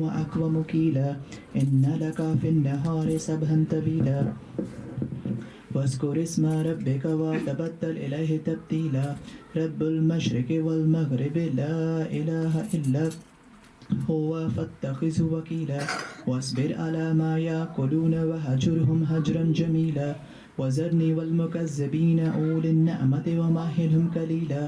معك ومكيلا إن لك في النهار سبها طويلا واذكر اسم ربك وتبتل إليه تبتيلا رب المشرق والمغرب لا إله إلا هو فاتخذه وكيلا واصبر على ما يأكلون وهجرهم هجرا جميلا وذرني والمكذبين أولي النعمة ومهلهم قليلا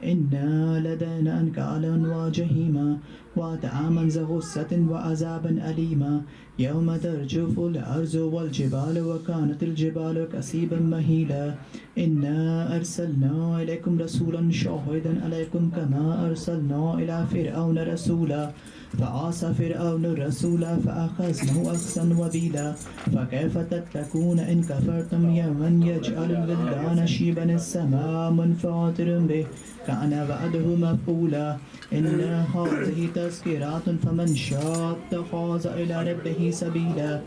إنا لدينا أنكالا وجحيما وطعاما ذا غصة وعذابا أليما يوم ترجف الأرض والجبال وكانت الجبال كثيبا مهيلا إنا أرسلنا إليكم رسولا شاهدا عليكم كما أرسلنا إلى فرعون رسولا فعصى فرعون الرسول فأخذناه أخذا وبيلا فكيف تتقون إن كفرتم يوما يجعل الولدان شيبا السماء منفطر به كان وعده مفعولا إن هذه تذكرات فمن شاء اتخذ إلى ربه سبيلا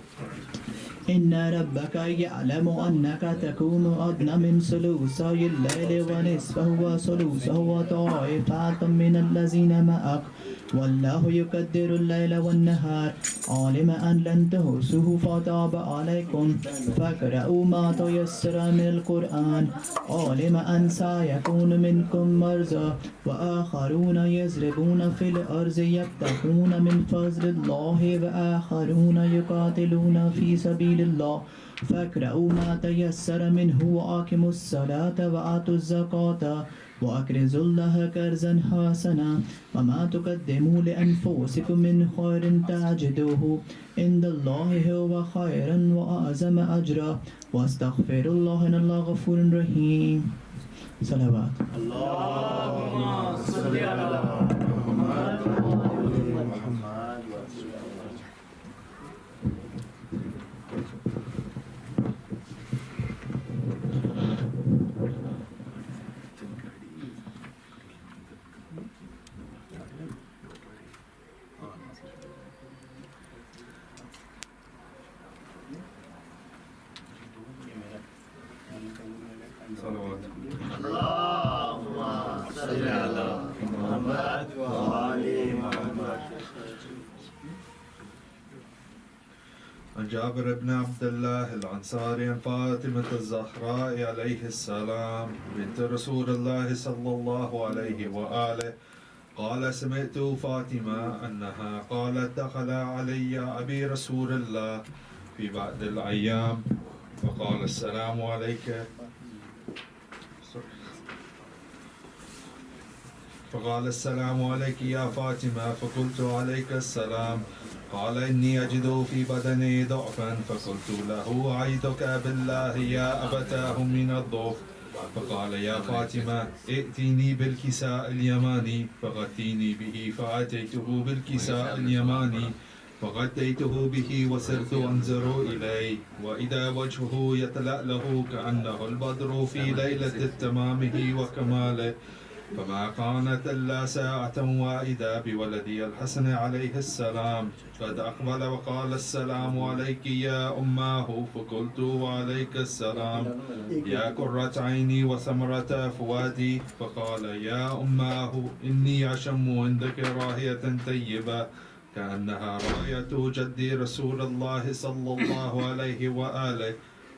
إن ربك يعلم أنك تقوم أدنى من ثلثي الليل ونصفه وثلثه وطائفة من الذين معك والله يقدر الليل والنهار علم أن لن تحصوه فتاب عليكم فاقرؤوا ما تيسر من القرآن علم أن سيكون منكم مرضى وآخرون يضربون في الأرض يبتغون من فضل الله وآخرون يقاتلون في سبيل الله فاقرؤوا ما تيسر منه وأقيموا الصلاة وآتوا الزكاة وأقرضوا الله قرضا حسنا وما تقدموا لأنفسكم من خير تجدوه عند الله هو خيرا وأعظم أجرا واستغفر الله إن الله غفور رحيم. صلوات. اللهم صل على محمد. عن جابر بن عبد الله الأنصاري عن فاطمة الزهراء عليه السلام بنت رسول الله صلى الله عليه وآله قال سمعت فاطمة أنها قالت دخل علي أبي رسول الله في بعض الأيام فقال السلام عليك فقال السلام عليك يا فاطمة فقلت عليك السلام قال إني أجد في بدني ضعفا فقلت له أعيذك بالله يا أبتاه من الضعف فقال يا فاطمة ائتيني بالكساء اليماني فغطيني به فأتيته بالكساء اليماني فغطيته به وسرت أنظر إليه وإذا وجهه يتلأله كأنه البدر في ليلة التمامه وكماله فما كانت إلا ساعة وإذا بولدي الحسن عليه السلام قد أقبل وقال السلام عليك يا أماه فقلت وعليك السلام يا قرة عيني وثمرة فؤادي فقال يا أماه إني أشم عندك راهية طيبة كأنها راية جدي رسول الله صلى الله عليه وآله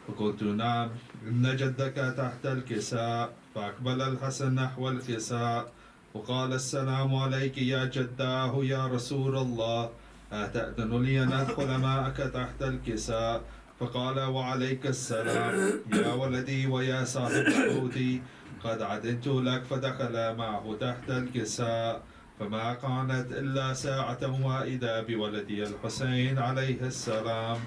فقلت نعم إن جدك تحت الكساء فأقبل الحسن نحو الكساء وقال السلام عليك يا جداه يا رسول الله أتأذن لي أن أدخل معك تحت الكساء فقال وعليك السلام يا ولدي ويا صاحب عودي قد عدنت لك فدخل معه تحت الكساء فما كانت إلا ساعة وإذا بولدي الحسين عليه السلام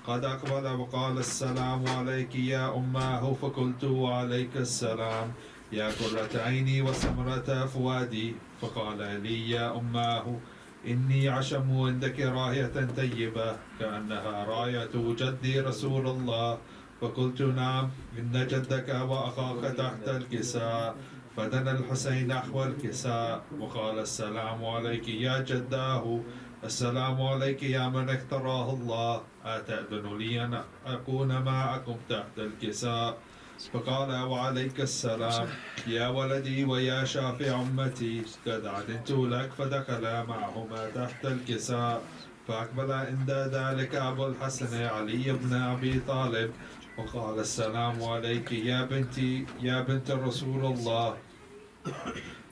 قد أقبل وقال السلام عليك يا أماه فقلت وعليك السلام يا قرة عيني وثمرة فؤادي فقال لي يا أماه إني عشم عندك راية طيبة كأنها راية جدي رسول الله فقلت نعم إن جدك وأخاك تحت الكساء فدنا الحسين نحو الكساء وقال السلام عليك يا جداه السلام عليك يا من اختاراه الله أتأذن لي أن أكون معكم تحت الكساء فقال وعليك السلام يا ولدي ويا شافع أمتي قد عدنت لك فدخل معهما تحت الكساء فأقبل عند ذلك أبو الحسن علي بن أبي طالب وقال السلام عليك يا بنتي يا بنت رسول الله.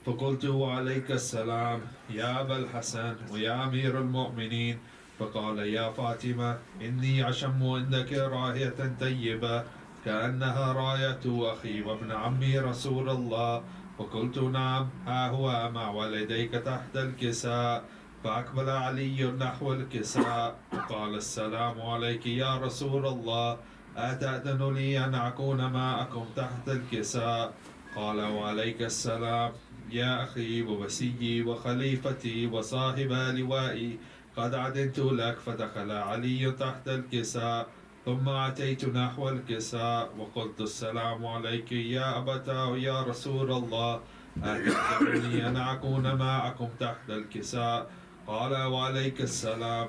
فقلت وعليك السلام يا أبا الحسن ويا أمير المؤمنين. فقال يا فاطمة إني أشم عندك رائحة طيبة كأنها راية أخي وابن عمي رسول الله. فقلت نعم ها هو مع والديك تحت الكساء. فأقبل علي نحو الكساء وقال السلام عليك يا رسول الله أتأذن لي أن أكون معكم تحت الكساء؟ قال وعليك السلام يا أخي ووسيي وخليفتي وصاحب لوائي قد عدنت لك. فدخل علي تحت الكساء ثم أتيت نحو الكساء وقلت السلام عليك يا أبتاه يا رسول الله أتأذنني أن أكون معكم تحت الكساء؟ قال وعليك السلام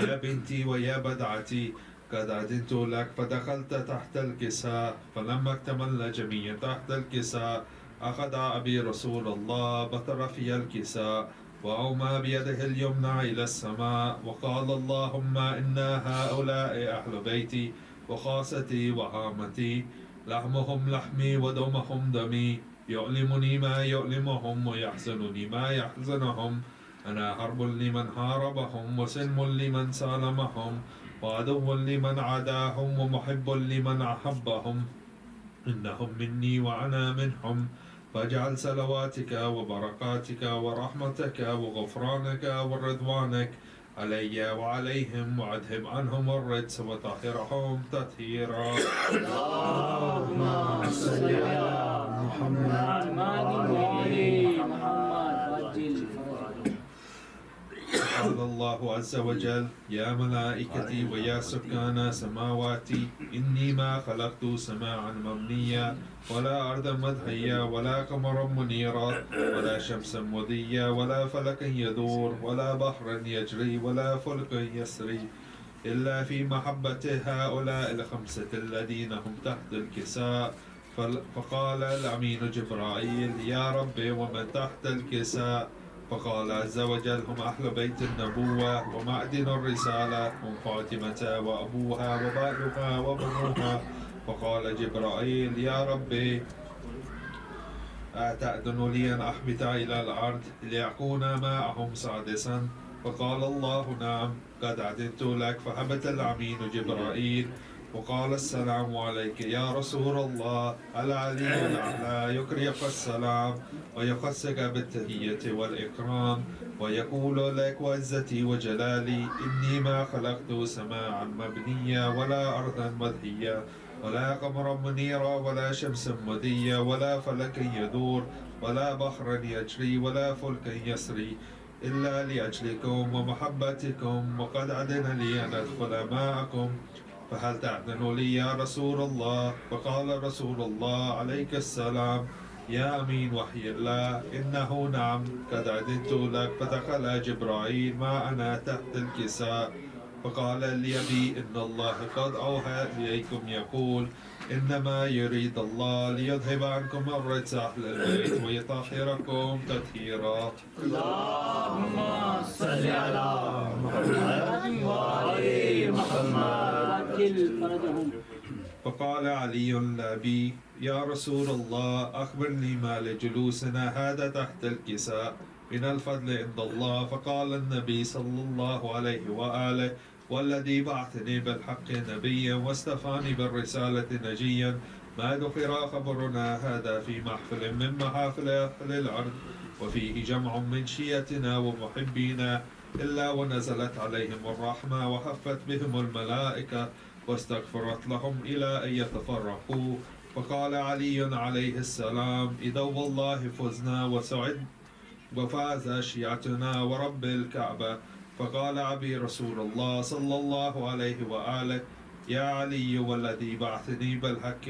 يا بنتي ويا بدعتي قد أذنت لك. فدخلت تحت الكساء فلما اكتملنا جميعا تحت الكساء أخذ أبي رسول الله بطرفي الكساء وأومى بيده اليمنى إلى السماء وقال اللهم إن هؤلاء أهل بيتي وخاصتي وهامتي لحمهم لحمي ودمهم دمي يؤلمني ما يؤلمهم ويحزنني ما يحزنهم. أنا حرب لمن حاربهم وسلم لمن سالمهم وعدو لمن عاداهم ومحب لمن أحبهم. إنهم مني وأنا منهم. فاجعل صلواتك وبركاتك ورحمتك وغفرانك ورضوانك علي وعليهم وأذهب عنهم الرجس وطهرهم تطهيرا. اللهم صل على محمد وآل محمد. قال الله عز وجل يا ملائكتي ويا سكان سماواتي إني ما خلقت سماعا مبنيا ولا أرضا مدحيا ولا قمرا منيرا ولا شمسا مضيا ولا فلكا يدور ولا بحرا يجري ولا فلك يسري إلا في محبة هؤلاء الخمسة الذين هم تحت الكساء. فقال الأمين جبرائيل يا رب ومن تحت الكساء؟ فقال عز وجل هم أهل بيت النبوة ومعدن الرسالة هم فاطمة وأبوها وبالها وبنوها. فقال جبرائيل يا ربي أتأذن لي أن أحبط إلى الأرض ليكون معهم سادسا؟ فقال الله نعم قد أذنت لك. فهبط الأمين جبرائيل وقال السلام عليك يا رسول الله. العلي الأعلى يقرئك السلام ويخصك بالتحية والإكرام ويقول لك وعزتي وجلالي إني ما خلقت سماعا مبنيا ولا أرضا مدحيا ولا قمرا منيرا ولا شمسا مضيا ولا فلكا يدور ولا بحرا يجري ولا فلكا يسري إلا لأجلكم ومحبتكم وقد أذن لي أن أدخل معكم. فهل تأذن لي يا رسول الله؟ فقال رسول الله عليك السلام يا أمين وحي الله إنه نعم قد أذنت لك. فدخل جبرائيل معنا تحت الكساء فقال لي أبي إن الله قد أوحى إليكم يقول إنما يريد الله ليذهب عنكم الرجس أهل البيت ويطهركم تطهيرا. اللهم صل على محمد وآل محمد. فقال علي لأبي يا رسول الله أخبرني ما لجلوسنا هذا تحت الكساء من الفضل عند الله. فقال النبي صلى الله عليه وآله والذي بعثني بالحق نبيا واستفاني بالرسالة نجيا ما ذكر خبرنا هذا في محفل من محافل أهل الأرض وفيه جمع من شيعتنا ومحبينا إلا ونزلت عليهم الرحمة وحفت بهم الملائكة واستغفرت لهم إلى أن يتفرقوا. فقال علي عليه السلام إذا والله فزنا وسعد وفاز شيعتنا ورب الكعبة. فقال أبي رسول الله صلى الله عليه وآله يا علي والذي بعثني بالحق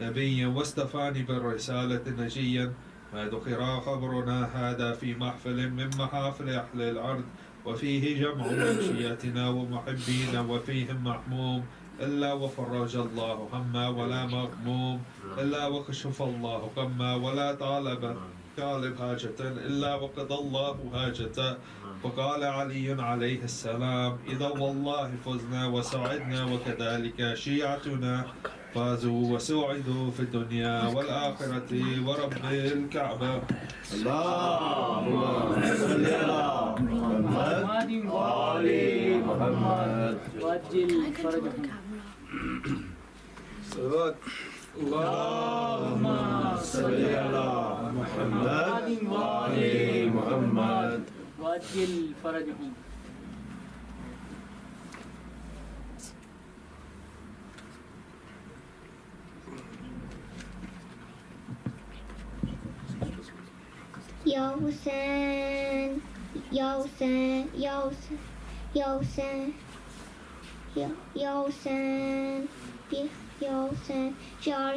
نبيا واستفاني بالرسالة نجيا ما ذكر خبرنا هذا في محفل من محافل أهل الأرض وفيه جمع من شيعتنا ومحبين وفيهم محموم إلا وفرج الله هما ولا مغموم إلا وكشف الله غما ولا طالب طالب حاجة إلا وقضى الله حاجته. وقال علي عليه السلام إذا والله فزنا وسعدنا وكذلك شيعتنا فازوا وسعدوا في الدنيا والآخرة ورب الكعبة. اللهم صل على محمد وآل محمد وعجل فرجهم. اللهم صل على محمد وآل محمد وعجل فرجهم. Ya Hussein, Ya Hussein, Ya Hussein, Ya Hussein, Ya Hussein, Ya Hussein, 4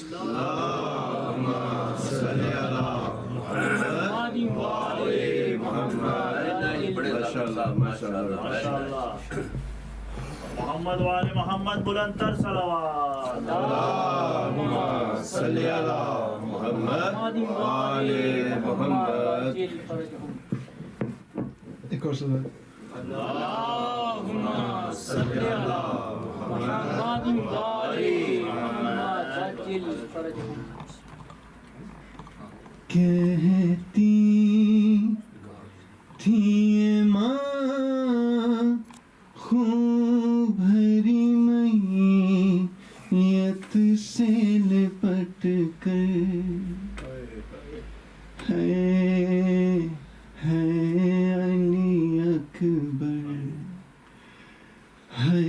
اللهم صل على محمد وآل محمد. ماشاءاللہ ماشاءاللہ. محمد وآل محمد بلند تر صلوات. اللهم صل على محمد وآل محمد. ایک اور سنا. اللهم صل على محمد وآل محمد وعجل فرجهم. کہتی تھی ماں خوب بھری میت سے لپٹ کر ہے علی اکبر، ہے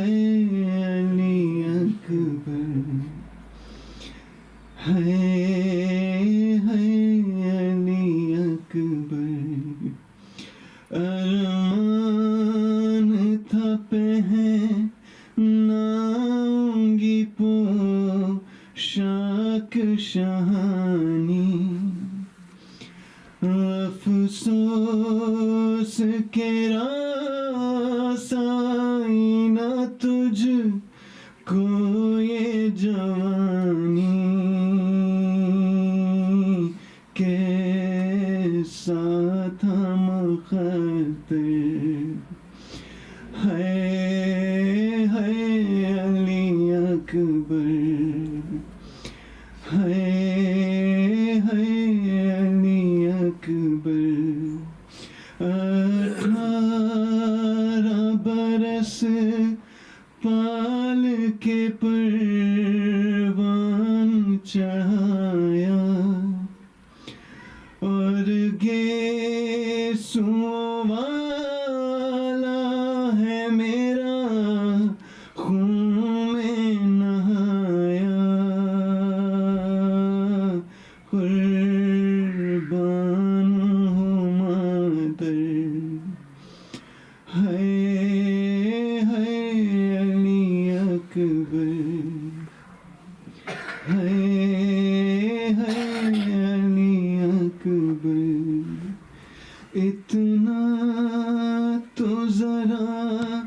علی اکبر، ہے علی اکبر. ارمان تھا پہناؤں گی پوشاک شہانی، افسوس کے رسائی نہ تجھ کو یہ جوانی کے ساتھ مخاطر. ہے علی اکبر، ہے علی اکبر. 18 برس پال کے پروان چڑھایا اور گیسوں والا ہے میرا خون میں نہایا. قربان ہوں مادر، ہے علی اکبر. اتنا تو ذرا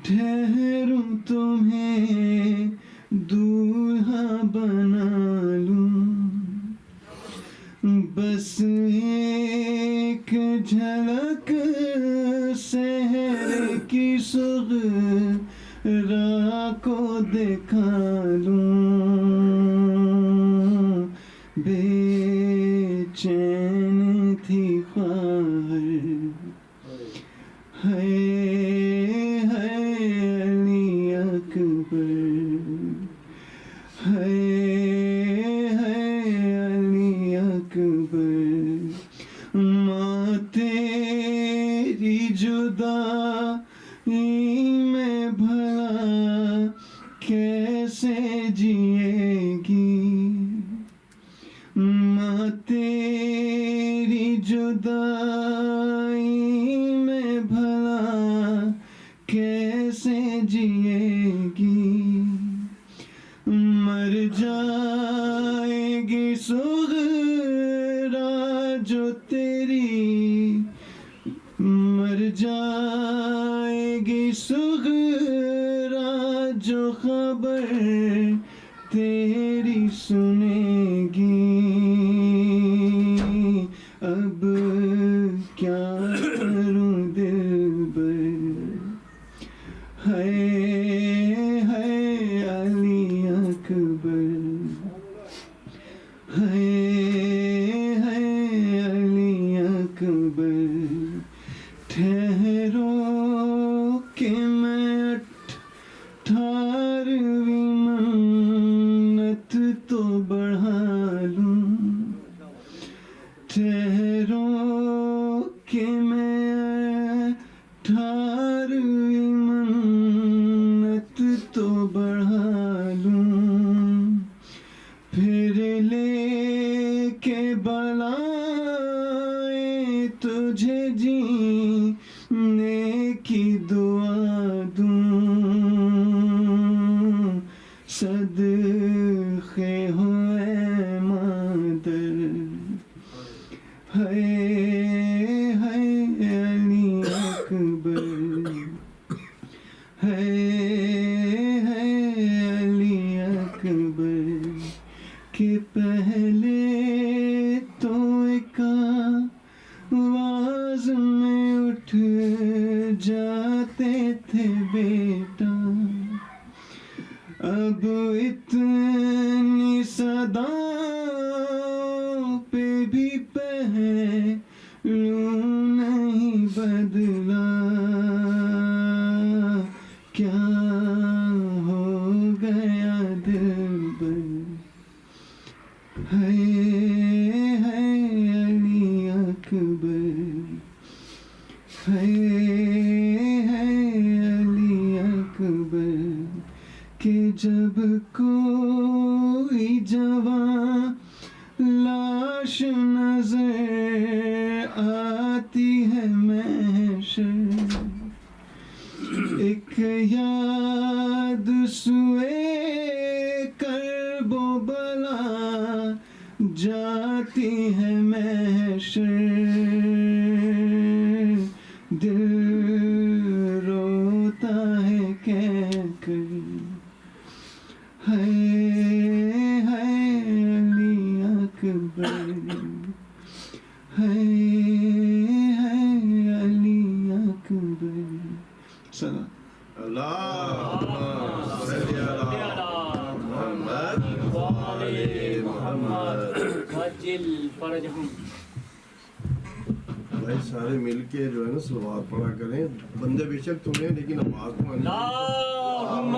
ٹھہروں تمہیں دولہا بنا لوں، بس ایک جھلک سحر کی صغرا کو دکھا لوں، بے چین تھی خواہر ہے علی اکبر، ہے علی اکبر، ماں تیری جدائی میں بھلا کیسے جیے گی، ماں تیری جدائی میں بھلا کیسے جیے گی، مر جائے گی صغرا جو تیری، مر جائے گی صغرا جو خبر تیری سنے گی، اب کیا کروں دلبر، ہے علی اکبر، ہے علی اکبر، ٹھہرو کہ میں 18ویں منت تو بڑھا لوں، ٹھہرو کہ میں 18ویں منت تو بڑھا لوں، پھر لے کے بلائیں تجھے جینے کی دعا دوں، صدقے ہوئے مادر، ہے علی اکبر، ہے علی اکبر، کہ پہلے تو ایک آواز میں اٹھ جاتے تھے بیٹا، اب اتنی صداؤں پہ بھی پہلو نہیں بدلا، کیا ہو گیا دلبر، ہے علی اکبر، ہے علی اکبر، کہ جب کوئی جوان لاش نظر آتی ہے محشر، ایک یاد سوئے کرب و بلا جاتی ہے محشر، دل روتا ہے کہہ کر، ہے علی اکبر، ہے علی اکبر، سلام اللہم صلی علی محمد وآل محمد وعجل فرجہم۔ بھائی سارے مل کے جو ہے نا صلوات پڑھا کریں، بندے بے شک تمہیں لیکن نماز کو اللہم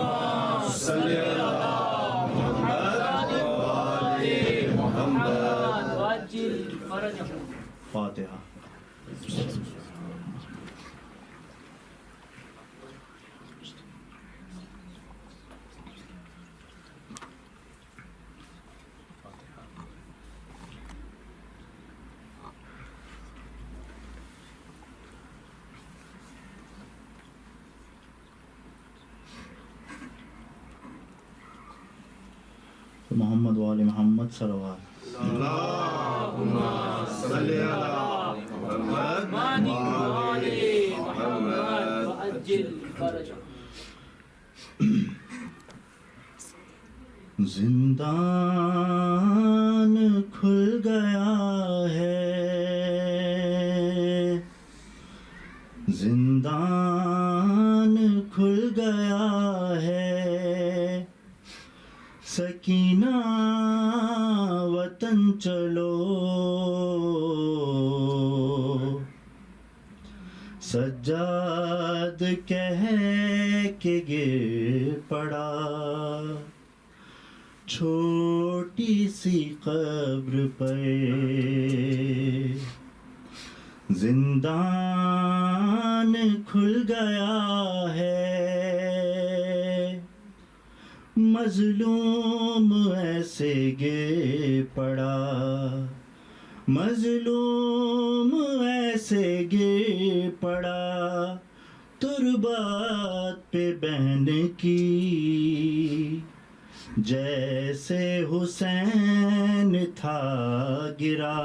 صلی علی محمد وآل محمد وعجل فرجہم۔ فاتحہ۔ محمد وآل محمد صلوات۔ اللہم صلی علی محمد وآل محمد وعجل فرجهم. زندان کھل گیا ہے، زندان کھل گیا ہے، سکینہ وطن چلو، سجاد کہہ کے گر پڑا، چھوٹی سی قبر پہ، زندان کھل گیا ہے، مظلوم ایسے گر پڑا، مظلوم ایسے گر پڑا، تربات پہ بہن کی، جیسے حسین تھا گرا،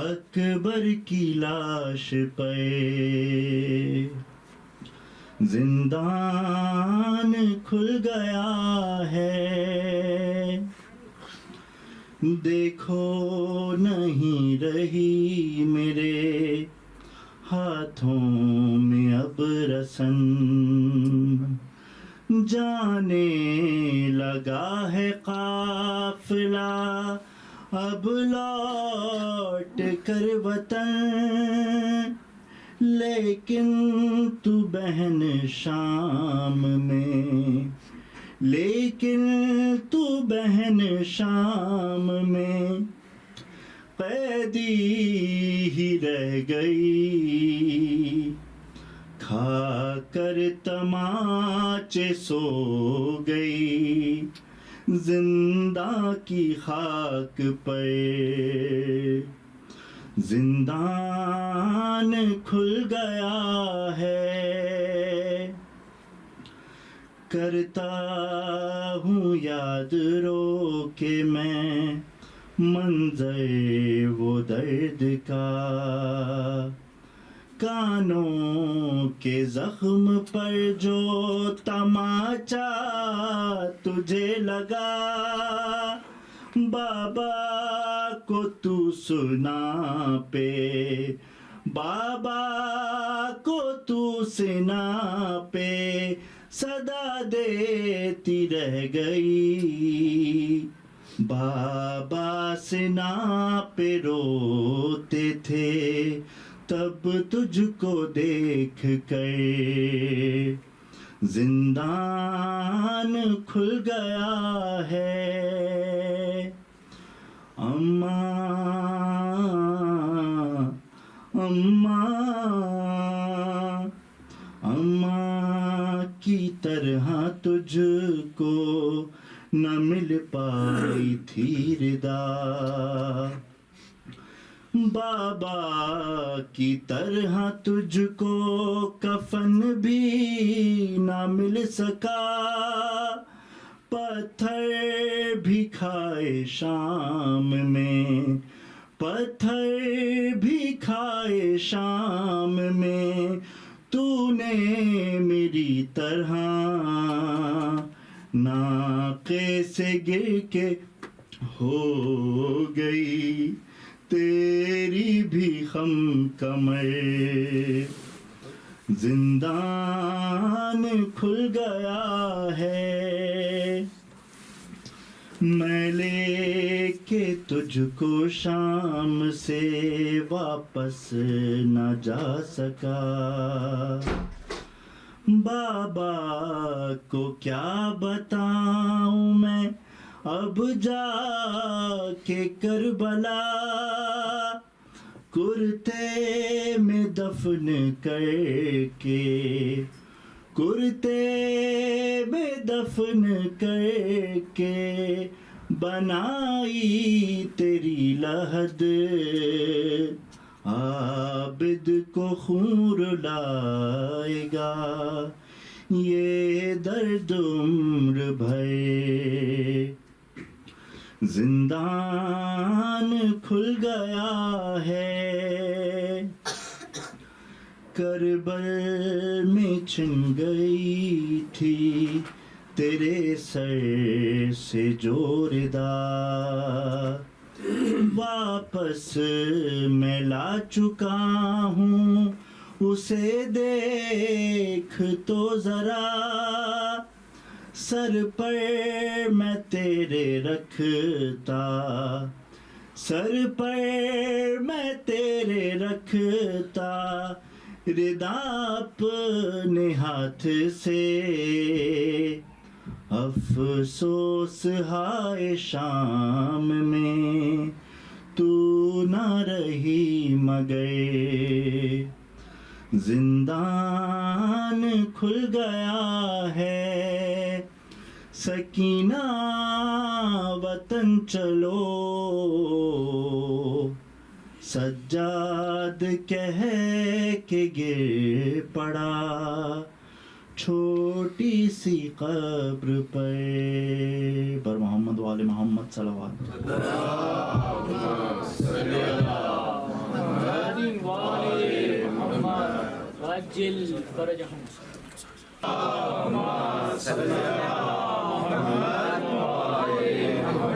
اکبر کی لاش پہ، زندان کھل گیا ہے، دیکھو نہیں رہی میرے ہاتھوں میں اب رسن، جانے لگا ہے قافلہ اب لوٹ کر وطن، لیکن تو بہن شام میں، لیکن تو بہن شام میں قیدی ہی رہ گئی، کھا کر تماچے سو گئی، زندہ کی خاک پہ، زندان کھل گیا ہے، کرتا ہوں یاد رو کے میں منظر وہ درد کا، کانوں کے زخم پر جو تماچا تجھے لگا، بابا کو تو سنا پہ، بابا کو تو سنا پہ صدا دیتی رہ گئی، بابا سنا پہ روتے تھے تب تجھ کو دیکھ کر، زندان کھل گیا ہے، اماں اماں اماں کی طرح تجھ کو نہ مل پائی تھی ردا، بابا کی طرح تجھ کو کفن بھی نہ مل سکا، پتھر بھی کھائے شام میں، پتھر بھی کھائے شام میں، تو نے میری طرح ناقے سے گر کے ہو گئی، تیری بھی خم کمر، زندان کھل گیا ہے، میں لے کے تجھ کو شام سے واپس نہ جا سکا، بابا کو کیا بتاؤں میں اب جا کے کربلا، کرتے میں دفن کر کے، کرتے میں دفن کر کے بنائی تیری لحد، عابد کو خون لائے گا یہ درد عمر بھر، زندان کھل گیا ہے، کربل میں چھن گئی تھی تیرے سر سے جو ردا، واپس میں لا چکا ہوں اسے دیکھ تو ذرا، سر پر میں تیرے رکھتا، سر پر میں تیرے رکھتا، ردا اپنے ہاتھ سے، افسوس ہائے شام میں تو نہ رہی مگر، زندان کھل گیا ہے سکینہ وطن چلو، سجاد کہہ کے گر پڑا چھوٹی سی قبر پر محمد وآل محمد صلوات۔ عجل فرجهم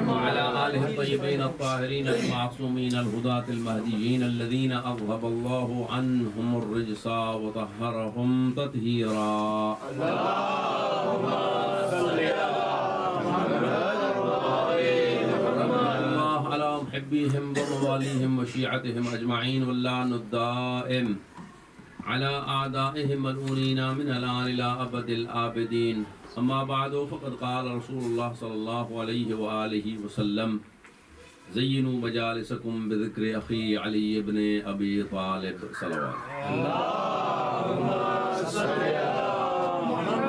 وعلى آله الطيبين الطاهرين المعصومين الهداة المهديين الذين أذهب الله عنهم الرجس وطهرهم تطهيرا. اللهم صل على محمد على محبيهم ومواليهم وشيعتهم أجمعين واللعن الدائم على أعدائهم ملعونين من الآن إلى أبد الآبدين. أما بعد فقد قال رسول الله صلى الله عليه وآله وسلم: زينوا مجالسكم بذكر أخي علي بن أبي طالب صلوات. اللهم صل على محمد.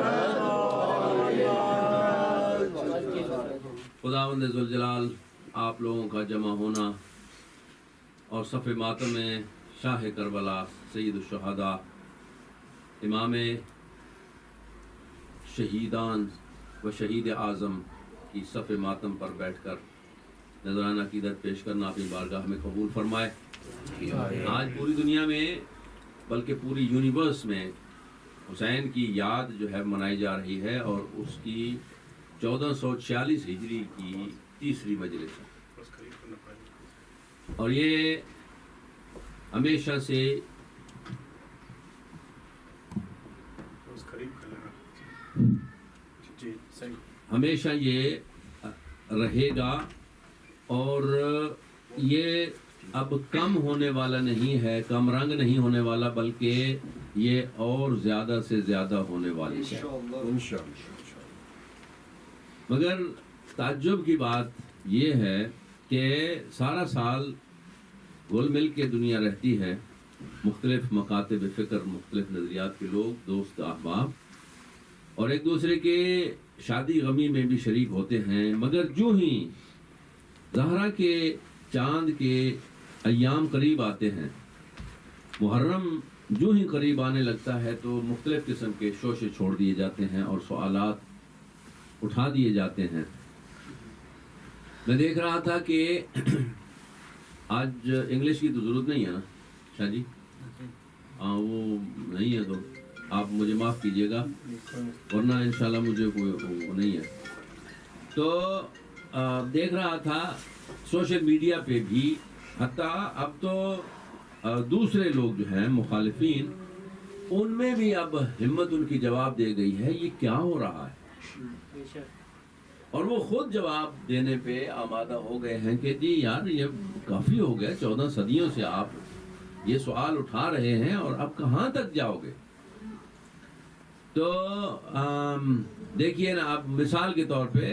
خداوند ذوالجلال آپ لوگوں کا جمع ہونا اور صف ماتم میں شاہ کربلا سید الشہداء امام شہیدان و شہید اعظم کی صف ماتم پر بیٹھ کر نذرانہ عقیدت پیش کرنا اپنی بارگاہ میں قبول فرمائے. آج پوری دنیا میں بلکہ پوری یونیورس میں حسین کی یاد جو ہے منائی جا رہی ہے اور اس کی 1446 ہجری کی تیسری مجلس ہے، اور یہ ہمیشہ سے ہمیشہ یہ رہے گا، اور یہ اب کم ہونے والا نہیں ہے، کم رنگ نہیں ہونے والا، بلکہ یہ اور زیادہ سے زیادہ ہونے والی ہے انشاءاللہ۔ مگر تعجب کی بات یہ ہے کہ سارا سال گل مل کے دنیا رہتی ہے، مختلف مکاتب فکر، مختلف نظریات کے لوگ، دوست احباب، اور ایک دوسرے کے شادی غمی میں بھی شریک ہوتے ہیں، مگر جو ہی زہرا کے چاند کے ایام قریب آتے ہیں، محرم جو ہی قریب آنے لگتا ہے تو مختلف قسم کے شوشے چھوڑ دیے جاتے ہیں اور سوالات اٹھا دیے جاتے ہیں. میں دیکھ رہا تھا کہ آج انگلش کی تو ضرورت نہیں ہے نا شاہ جی؟ ہاں وہ نہیں ہے تو آپ مجھے معاف کیجیے گا، ورنہ انشاءاللہ مجھے کوئی وہ نہیں ہے. تو دیکھ رہا تھا سوشل میڈیا پہ بھی، حتیٰ اب تو دوسرے لوگ جو ہیں مخالفین، ان میں بھی اب ہمت ان کی جواب دے گئی ہے یہ کیا ہو رہا ہے، اور وہ خود جواب دینے پہ آمادہ ہو گئے ہیں کہ جی یار یہ کافی ہو گیا، 14 صدیوں سے آپ یہ سوال اٹھا رہے ہیں اور اب کہاں تک جاؤ گے. تو دیکھیے نا، اب مثال کے طور پہ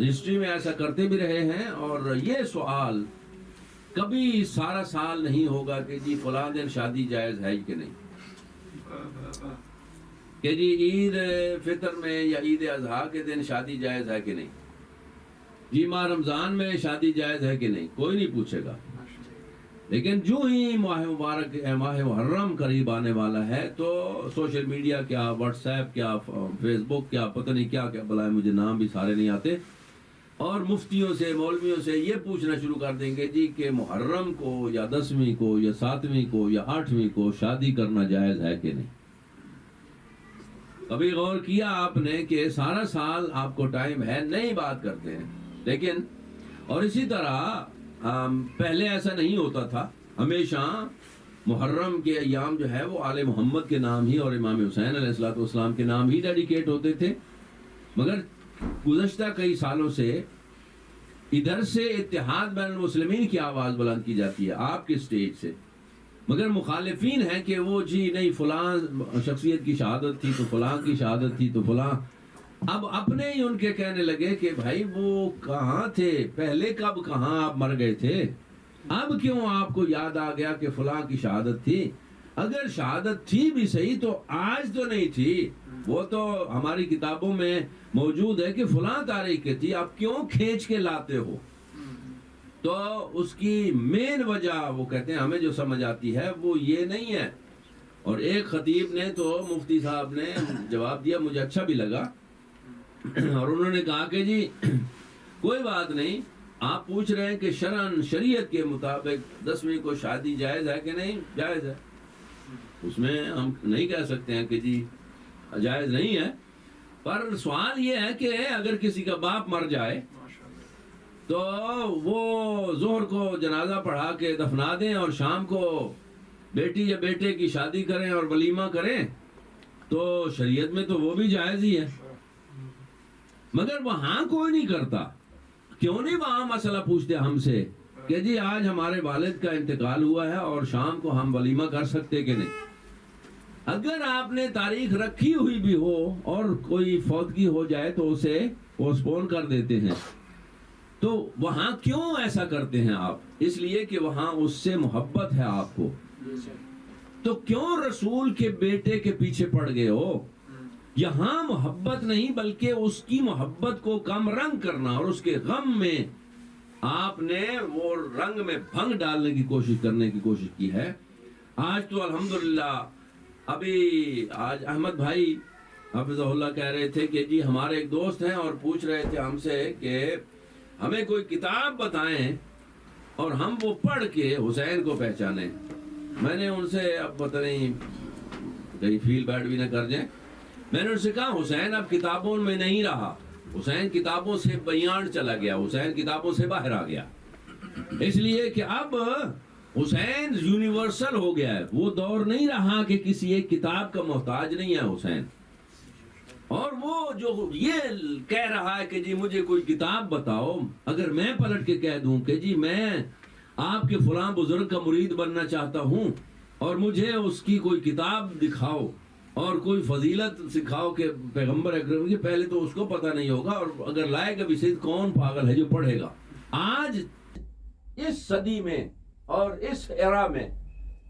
ہسٹری میں ایسا کرتے بھی رہے ہیں، اور یہ سوال کبھی سارا سال نہیں ہوگا کہ جی فلاں دن شادی جائز ہے کہ نہیں، کہ جی عید فطر میں یا عید اضحیٰ کے دن شادی جائز ہے کہ نہیں، جی ماہ رمضان میں شادی جائز ہے کہ نہیں، کوئی نہیں پوچھے گا. لیکن جو ہی ماہ مبارک ماہ محرم قریب آنے والا ہے تو سوشل میڈیا کیا، واٹس ایپ کیا، فیس بک کیا، پتہ نہیں کیا کیا بلائے، مجھے نام بھی سارے نہیں آتے، اور مفتیوں سے مولویوں سے یہ پوچھنا شروع کر دیں گے جی کہ محرم کو یا 10ویں کو یا 7ویں کو یا 8ویں کو شادی کرنا جائز ہے کہ نہیں. کبھی غور کیا آپ نے کہ سارا سال آپ کو ٹائم ہے، نئی بات کرتے ہیں. لیکن اور اسی طرح پہلے ایسا نہیں ہوتا تھا، ہمیشہ محرم کے ایام جو ہے وہ آل محمد کے نام ہی اور امام حسین علیہ السلام کے نام ہی ڈیڈیکیٹ ہوتے تھے. مگر گزشتہ کئی سالوں سے ادھر سے اتحاد بین المسلمین کی آواز بلند کی جاتی ہے آپ کے سٹیج سے، مگر مخالفین ہیں کہ وہ جی نہیں فلاں شخصیت کی شہادت تھی تو فلاں کی شہادت تھی تو فلاں. اب اپنے ہی ان کے کہنے لگے کہ بھائی وہ کہاں تھے پہلے، کب کہاں آپ مر گئے تھے، اب کیوں آپ کو یاد آ گیا کہ فلاں کی شہادت تھی؟ اگر شہادت تھی بھی صحیح تو آج تو نہیں تھی، وہ تو ہماری کتابوں میں موجود ہے کہ فلاں تاریخ کی تھی، آپ کیوں کھینچ کے لاتے ہو؟ تو اس کی مین وجہ وہ کہتے ہیں ہمیں جو سمجھ آتی ہے وہ یہ نہیں ہے. اور ایک خطیب نے تو مفتی صاحب نے جواب دیا، مجھے اچھا بھی لگا، اور انہوں نے کہا کہ جی کوئی بات نہیں، آپ پوچھ رہے ہیں کہ شرعاً شریعت کے مطابق 10ویں کو شادی جائز ہے کہ نہیں؟ جائز ہے، اس میں ہم نہیں کہہ سکتے ہیں کہ جی جائز نہیں ہے. پر سوال یہ ہے کہ اگر کسی کا باپ مر جائے تو وہ ظہر کو جنازہ پڑھا کے دفنا دیں اور شام کو بیٹی یا بیٹے کی شادی کریں اور ولیمہ کریں، تو شریعت میں تو وہ بھی جائز ہی ہے. مگر وہاں کوئی نہیں کرتا. کیوں نہیں وہاں مسئلہ پوچھتے ہم سے کہ جی آج ہمارے والد کا انتقال ہوا ہے اور شام کو ہم ولیمہ کر سکتے کہ نہیں؟ اگر آپ نے تاریخ رکھی ہوئی بھی ہو اور کوئی فوتگی ہو جائے تو اسے پوسٹپون کر دیتے ہیں. تو وہاں کیوں ایسا کرتے ہیں آپ؟ اس لیے کہ وہاں اس سے محبت ہے آپ کو. تو کیوں رسول کے بیٹے کے پیچھے پڑ گئے ہو؟ یہاں محبت نہیں بلکہ اس کی محبت کو کم رنگ کرنا، اور اس کے غم میں آپ نے وہ رنگ میں بھنگ ڈالنے کی کوشش کی ہے. آج تو الحمدللہ ابھی آج احمد بھائی حافظہ اللہ کہہ رہے تھے کہ جی ہمارے ایک دوست ہیں اور پوچھ رہے تھے ہم سے کہ ہمیں کوئی کتاب بتائیں اور ہم وہ پڑھ کے حسین کو پہچانیں. میں نے ان سے اب پتہ نہیں کہیں فیل بیڈ بھی نہ کر جائیں، میں نے ان سے کہا حسین اب کتابوں میں نہیں رہا، حسین کتابوں سے بیان چلا گیا، حسین کتابوں سے باہر آ گیا. اس لیے کہ اب حسین یونیورسل ہو گیا ہے، وہ دور نہیں رہا کہ کسی ایک کتاب کا محتاج نہیں ہے حسین. اور وہ جو یہ کہہ رہا ہے کہ جی مجھے کوئی کتاب بتاؤ، اگر میں پلٹ کے کہہ دوں کہ جی میں آپ کے فلاں بزرگ کا مرید بننا چاہتا ہوں اور مجھے اس کی کوئی کتاب دکھاؤ اور کوئی فضیلت سکھاؤ کہ پیغمبر اکرم کی، پہلے تو اس کو پتہ نہیں ہوگا، اور اگر لائے گا بھی صرف کون پاگل ہے جو پڑھے گا. آج اس صدی میں اور اس ایرا میں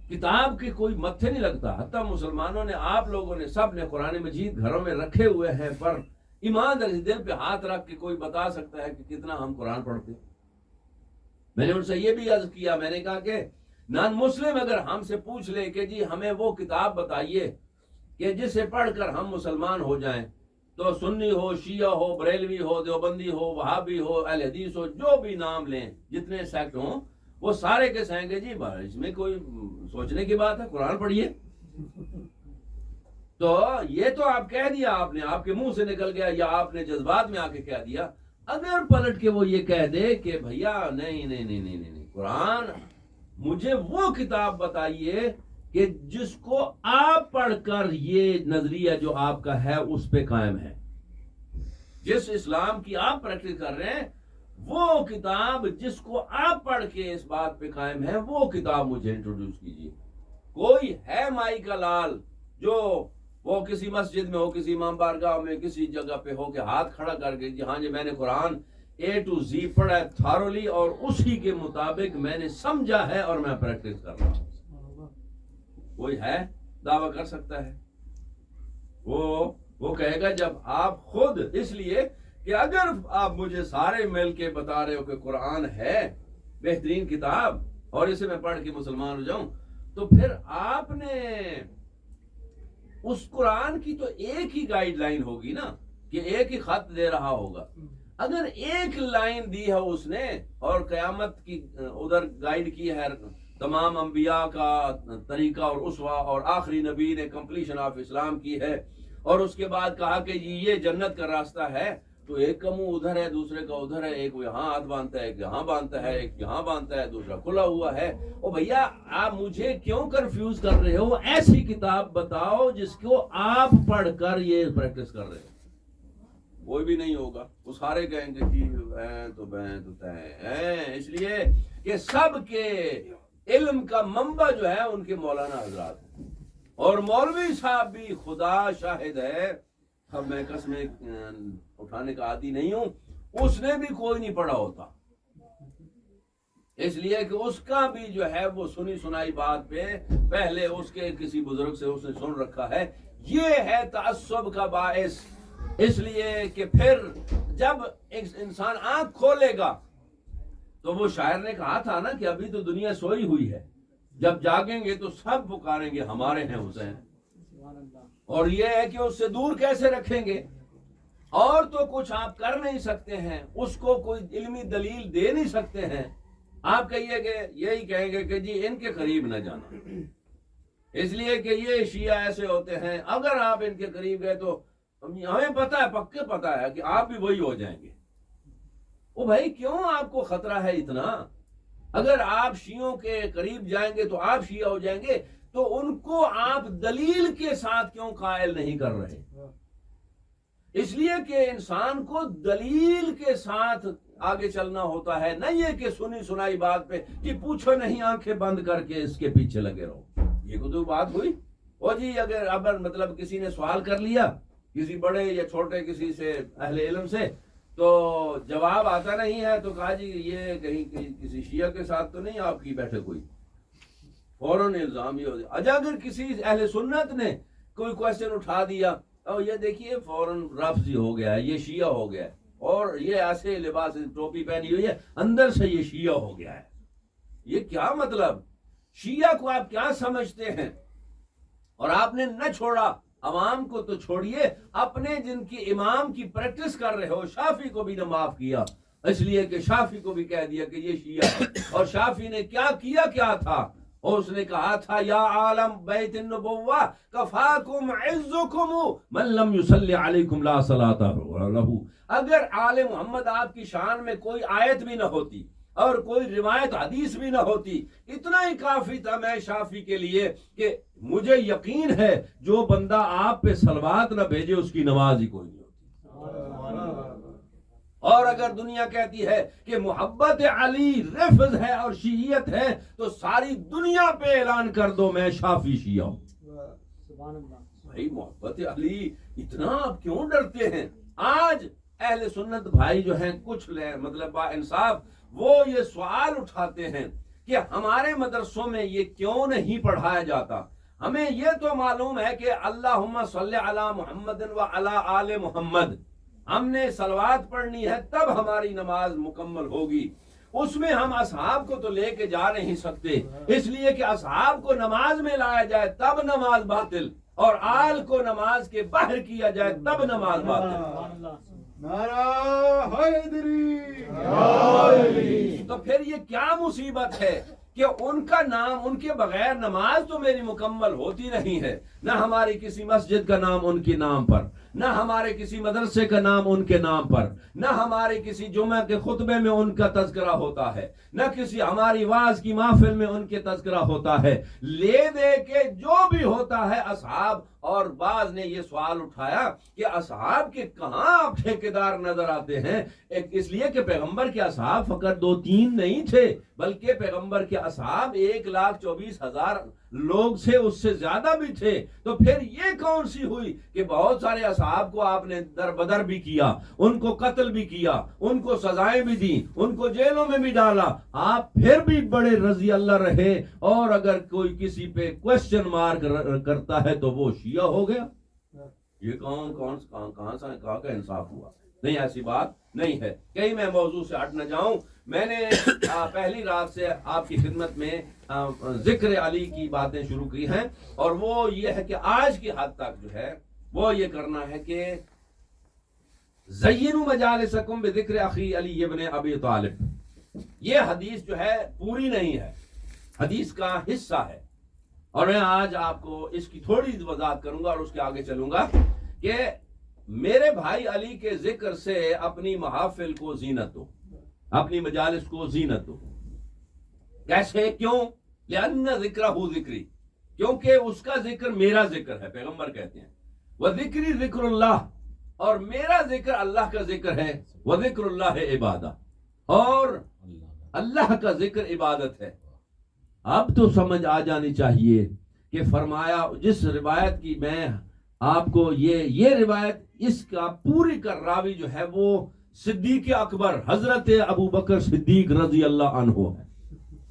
کتاب کے کوئی متھے نہیں لگتا. حتیٰ مسلمانوں نے، آپ لوگوں نے، سب نے قرآن مجید گھروں میں رکھے ہوئے ہیں، پر ایمانداری دل پہ ہاتھ رکھ کے کوئی بتا سکتا ہے کہ کتنا ہم قرآن پڑھتے. میں نے ان سے یہ بھی عرض کیا، میں نے کہا کہ نان مسلم اگر ہم سے پوچھ لے کہ جی ہمیں وہ کتاب بتائیے کہ جسے پڑھ کر ہم مسلمان ہو جائیں، تو سنی ہو، شیعہ ہو، بریلوی ہو، دیوبندی ہو، وہابی ہو، اہل حدیث ہو، جو بھی نام لیں، جتنے سیکٹ ہوں، وہ سارے کے کہیں گے جی اس میں کوئی سوچنے کی بات ہے، قرآن پڑھیے. تو یہ تو آپ کہہ دیا، آپ نے، آپ کے منہ سے نکل گیا، یا آپ نے جذبات میں آ کے کہہ دیا. اگر پلٹ کے وہ یہ کہہ دے کہ بھیا نہیں قرآن، مجھے وہ کتاب بتائیے کہ جس کو آپ پڑھ کر یہ نظریہ جو آپ کا ہے اس پہ قائم ہے، جس اسلام کی آپ پریکٹس کر رہے ہیں، وہ کتاب جس کو آپ پڑھ کے اس بات پہ قائم ہے، وہ کتاب مجھے انٹروڈیوس کیجیے. کوئی ہے مائی کا لال جو وہ کسی مسجد میں ہو، کسی امام بارگاہ میں، کسی جگہ پہ ہو کے ہاتھ کھڑا کر کے جی ہاں جی میں نے قرآن A to Z پڑھا ہے تھارولی اور اسی کے مطابق میں نے سمجھا ہے اور میں پریکٹس کر رہا ہوں؟ کوئی ہے دعویٰ کر سکتا ہے؟ وہ کہے گا جب آپ خود، اس لیے کہ اگر آپ مجھے سارے مل کے بتا رہے ہو کہ قرآن ہے بہترین کتاب اور اسے میں پڑھ کے مسلمان ہو جاؤں، تو پھر آپ نے اس قرآن کی تو ایک ہی گائیڈ لائن ہوگی نا، کہ ایک ہی خط دے رہا ہوگا. اگر ایک لائن دی ہے اس نے اور قیامت کی ادھر گائیڈ کی ہے تمام انبیاء کا طریقہ اور اسوہ، اور آخری نبی نے کمپلیشن آف اسلام کی ہے، اور اس کے بعد کہا کہ یہ جنت کا راستہ ہے، تو ایک کا منہ ادھر ہے، دوسرے کا ادھر ہے، ایک یہاں ہاتھ باندھتا ہے، ایک یہاں باندھتا ہے، ایک یہاں باندھتا ہے، دوسرا کھلا ہوا ہے۔ او بھیا آپ مجھے کیوں کنفیوز کر رہے ہو؟ ایسی کتاب بتاؤ جس کو آپ پڑھ کر یہ پریکٹس کر رہے ہو۔ کوئی بھی نہیں ہوگا، وہ سارے کہیں گے کہ بین تو تے، اس لیے کہ سب کے علم کا منبع جو ہے ان کے مولانا حضرات ہیں، اور مولوی صاحب بھی خدا شاہد ہے، اب میں قسمیں اٹھانے کا عادی نہیں ہوں، اس نے بھی کوئی نہیں پڑھا ہوتا، اس لیے کہ اس کا بھی جو ہے وہ سنی سنائی بات پہ پہلے اس کے کسی بزرگ سے اس نے سن رکھا ہے۔ یہ ہے تعصب کا باعث، اس لیے کہ پھر جب انسان آنکھ کھولے گا تو وہ شاعر نے کہا تھا نا کہ ابھی تو دنیا سوئی ہوئی ہے، جب جاگیں گے تو سب پکاریں گے ہمارے ہیں حسین، اور یہ ہے کہ اس سے دور کیسے رکھیں گے، اور تو کچھ آپ کر نہیں سکتے ہیں، اس کو کوئی علمی دلیل دے نہیں سکتے ہیں، آپ کہیے کہ یہی کہیں گے کہ جی ان کے قریب نہ جانا، اس لیے کہ یہ شیعہ ایسے ہوتے ہیں، اگر آپ ان کے قریب گئے تو ہمیں پتہ ہے، پکے پتہ ہے کہ آپ بھی وہی ہو جائیں گے۔ او بھائی کیوں آپ کو خطرہ ہے اتنا؟ اگر آپ شیعوں کے قریب جائیں گے تو آپ شیعہ ہو جائیں گے، تو ان کو آپ دلیل کے ساتھ کیوں قائل نہیں کر رہے؟ اس لیے کہ انسان کو دلیل کے ساتھ آگے چلنا ہوتا ہے، نہ یہ کہ سنی سنائی بات پہ کہ پوچھو نہیں، آنکھیں بند کر کے اس کے پیچھے لگے رہو۔ یہ کوئی بات ہوئی؟ اور جی اگر مطلب کسی نے سوال کر لیا کسی بڑے یا چھوٹے کسی سے اہل علم سے، تو جواب آتا نہیں ہے تو کہا جی یہ کہیں کسی شیعہ کے ساتھ تو نہیں آپ کی بیٹھے کوئی، فوراً الزام یہ ہو جائے۔ اچھا اگر کسی اہل سنت نے کوئی کوشچن اٹھا دیا، اور یہ دیکھیے فوراً رافضی ہو گیا ہے، یہ شیعہ ہو گیا ہے، اور یہ ایسے لباس ٹوپی پہنی ہوئی ہے، اندر سے یہ شیعہ ہو گیا ہے، یہ کیا مطلب؟ شیعہ کو آپ کیا سمجھتے ہیں؟ اور آپ نے نہ چھوڑا، عوام کو تو چھوڑیے، اپنے جن کی امام کی پریکٹس کر رہے ہو، شافعی کو بھی نہ معاف کیا، اس لیے کہ شافعی کو بھی کہہ دیا کہ یہ شیعہ ہے، اور شافعی نے کیا تھا، اور اس نے کہا تھا یا عالم بیت النبوہ کفاکم عزکم من لم یصلی علیکم لا صلاۃ لہ۔ اگر آل محمد آپ کی شان میں کوئی آیت بھی نہ ہوتی اور کوئی روایت حدیث بھی نہ ہوتی، اتنا ہی کافی تھا میں شافعی کے لیے کہ مجھے یقین ہے جو بندہ آپ پہ صلوات نہ بھیجے اس کی نماز ہی کوئی نہیں ہوتی۔ اور اگر دنیا کہتی ہے کہ محبت علی رفض ہے اور شیعیت ہے، تو ساری دنیا پہ اعلان کر دو میں شافعی شیعہ ہوں۔ بھائی محبت علی اتنا آپ کیوں ڈرتے ہیں؟ آج اہل سنت بھائی جو ہیں کچھ مطلب با انصاف، وہ یہ سوال اٹھاتے ہیں کہ ہمارے مدرسوں میں یہ کیوں نہیں پڑھایا جاتا؟ ہمیں یہ تو معلوم ہے کہ اللہم صلی علی محمد و علی آل محمد، ہم نے صلوات پڑھنی ہے تب ہماری نماز مکمل ہوگی، اس میں ہم اصحاب کو تو لے کے جا نہیں سکتے، اس لیے کہ اصحاب کو نماز میں لایا جائے تب نماز باطل، اور آل کو نماز کے باہر کیا جائے تب نماز باطل۔ نعرہ حیدری، تو پھر یہ کیا مصیبت ہے کہ ان کا نام، ان کے بغیر نماز تو میری مکمل ہوتی نہیں ہے، نہ ہماری کسی مسجد کا نام ان کے نام پر، نہ ہمارے کسی مدرسے کا نام ان کے نام پر، نہ ہمارے کسی جمعہ کے خطبے میں ان کا تذکرہ ہوتا ہے، نہ کسی ہماری واعظ کی محفل میں ان کے تذکرہ ہوتا ہے، لے دے کے جو بھی ہوتا ہے اصحاب۔ اور بعض نے یہ سوال اٹھایا کہ اصحاب کے کہاں آپ ٹھیکیدار نظر آتے ہیں؟ اس لیے کہ پیغمبر کے اصحاب فقط 2-3 نہیں تھے، بلکہ پیغمبر کے اصحاب 1,24,000 لوگ سے، اس سے زیادہ بھی تھے۔ تو پھر یہ کون سی ہوئی کہ بہت سارے اصحاب کو آپ نے در بدر بھی کیا، ان کو قتل بھی کیا، ان کو سزائیں بھی دی، ان کو جیلوں میں بھی ڈالا، آپ پھر بھی بڑے رضی اللہ رہے، اور اگر کوئی کسی پہ کوشچن مارک کرتا ہے تو وہ شیعہ ہو گیا؟ یہ کہاں کا انصاف ہوا؟ نہیں، ایسی بات نہیں ہے۔ کہیں میں موضوع سے ہٹ نہ جاؤں، میں نے پہلی رات سے آپ کی خدمت میں ذکر علی کی باتیں شروع کی ہیں، اور وہ یہ ہے کہ آج کی حد تک جو ہے وہ یہ کرنا ہے کہ زینوا مجالسکم بذکر اخی علی ابن ابی طالب، یہ حدیث جو ہے پوری نہیں ہے، حدیث کا حصہ ہے، اور میں آج آپ کو اس کی تھوڑی وضاحت کروں گا اور اس کے آگے چلوں گا کہ میرے بھائی علی کے ذکر سے اپنی محافل کو زینت دو، اپنی مجالس کو زینت دو۔ کیسے؟ کیوں؟ لأن ذکرہ ذکری، کیونکہ اس کا ذکر میرا ذکر ہے، پیغمبر کہتے ہیں وذکری ذکر اللہ، اور میرا ذکر اللہ کا ذکر ہے، وذکر اللہ عبادہ، اور اللہ کا ذکر عبادت ہے۔ اب تو سمجھ آ جانی چاہیے کہ فرمایا جس روایت کی میں آپ کو یہ روایت اس کا پوری کا راوی جو ہے وہ صدیق اکبر حضرت ابو بکر صدیق رضی اللہ عنہ ہے۔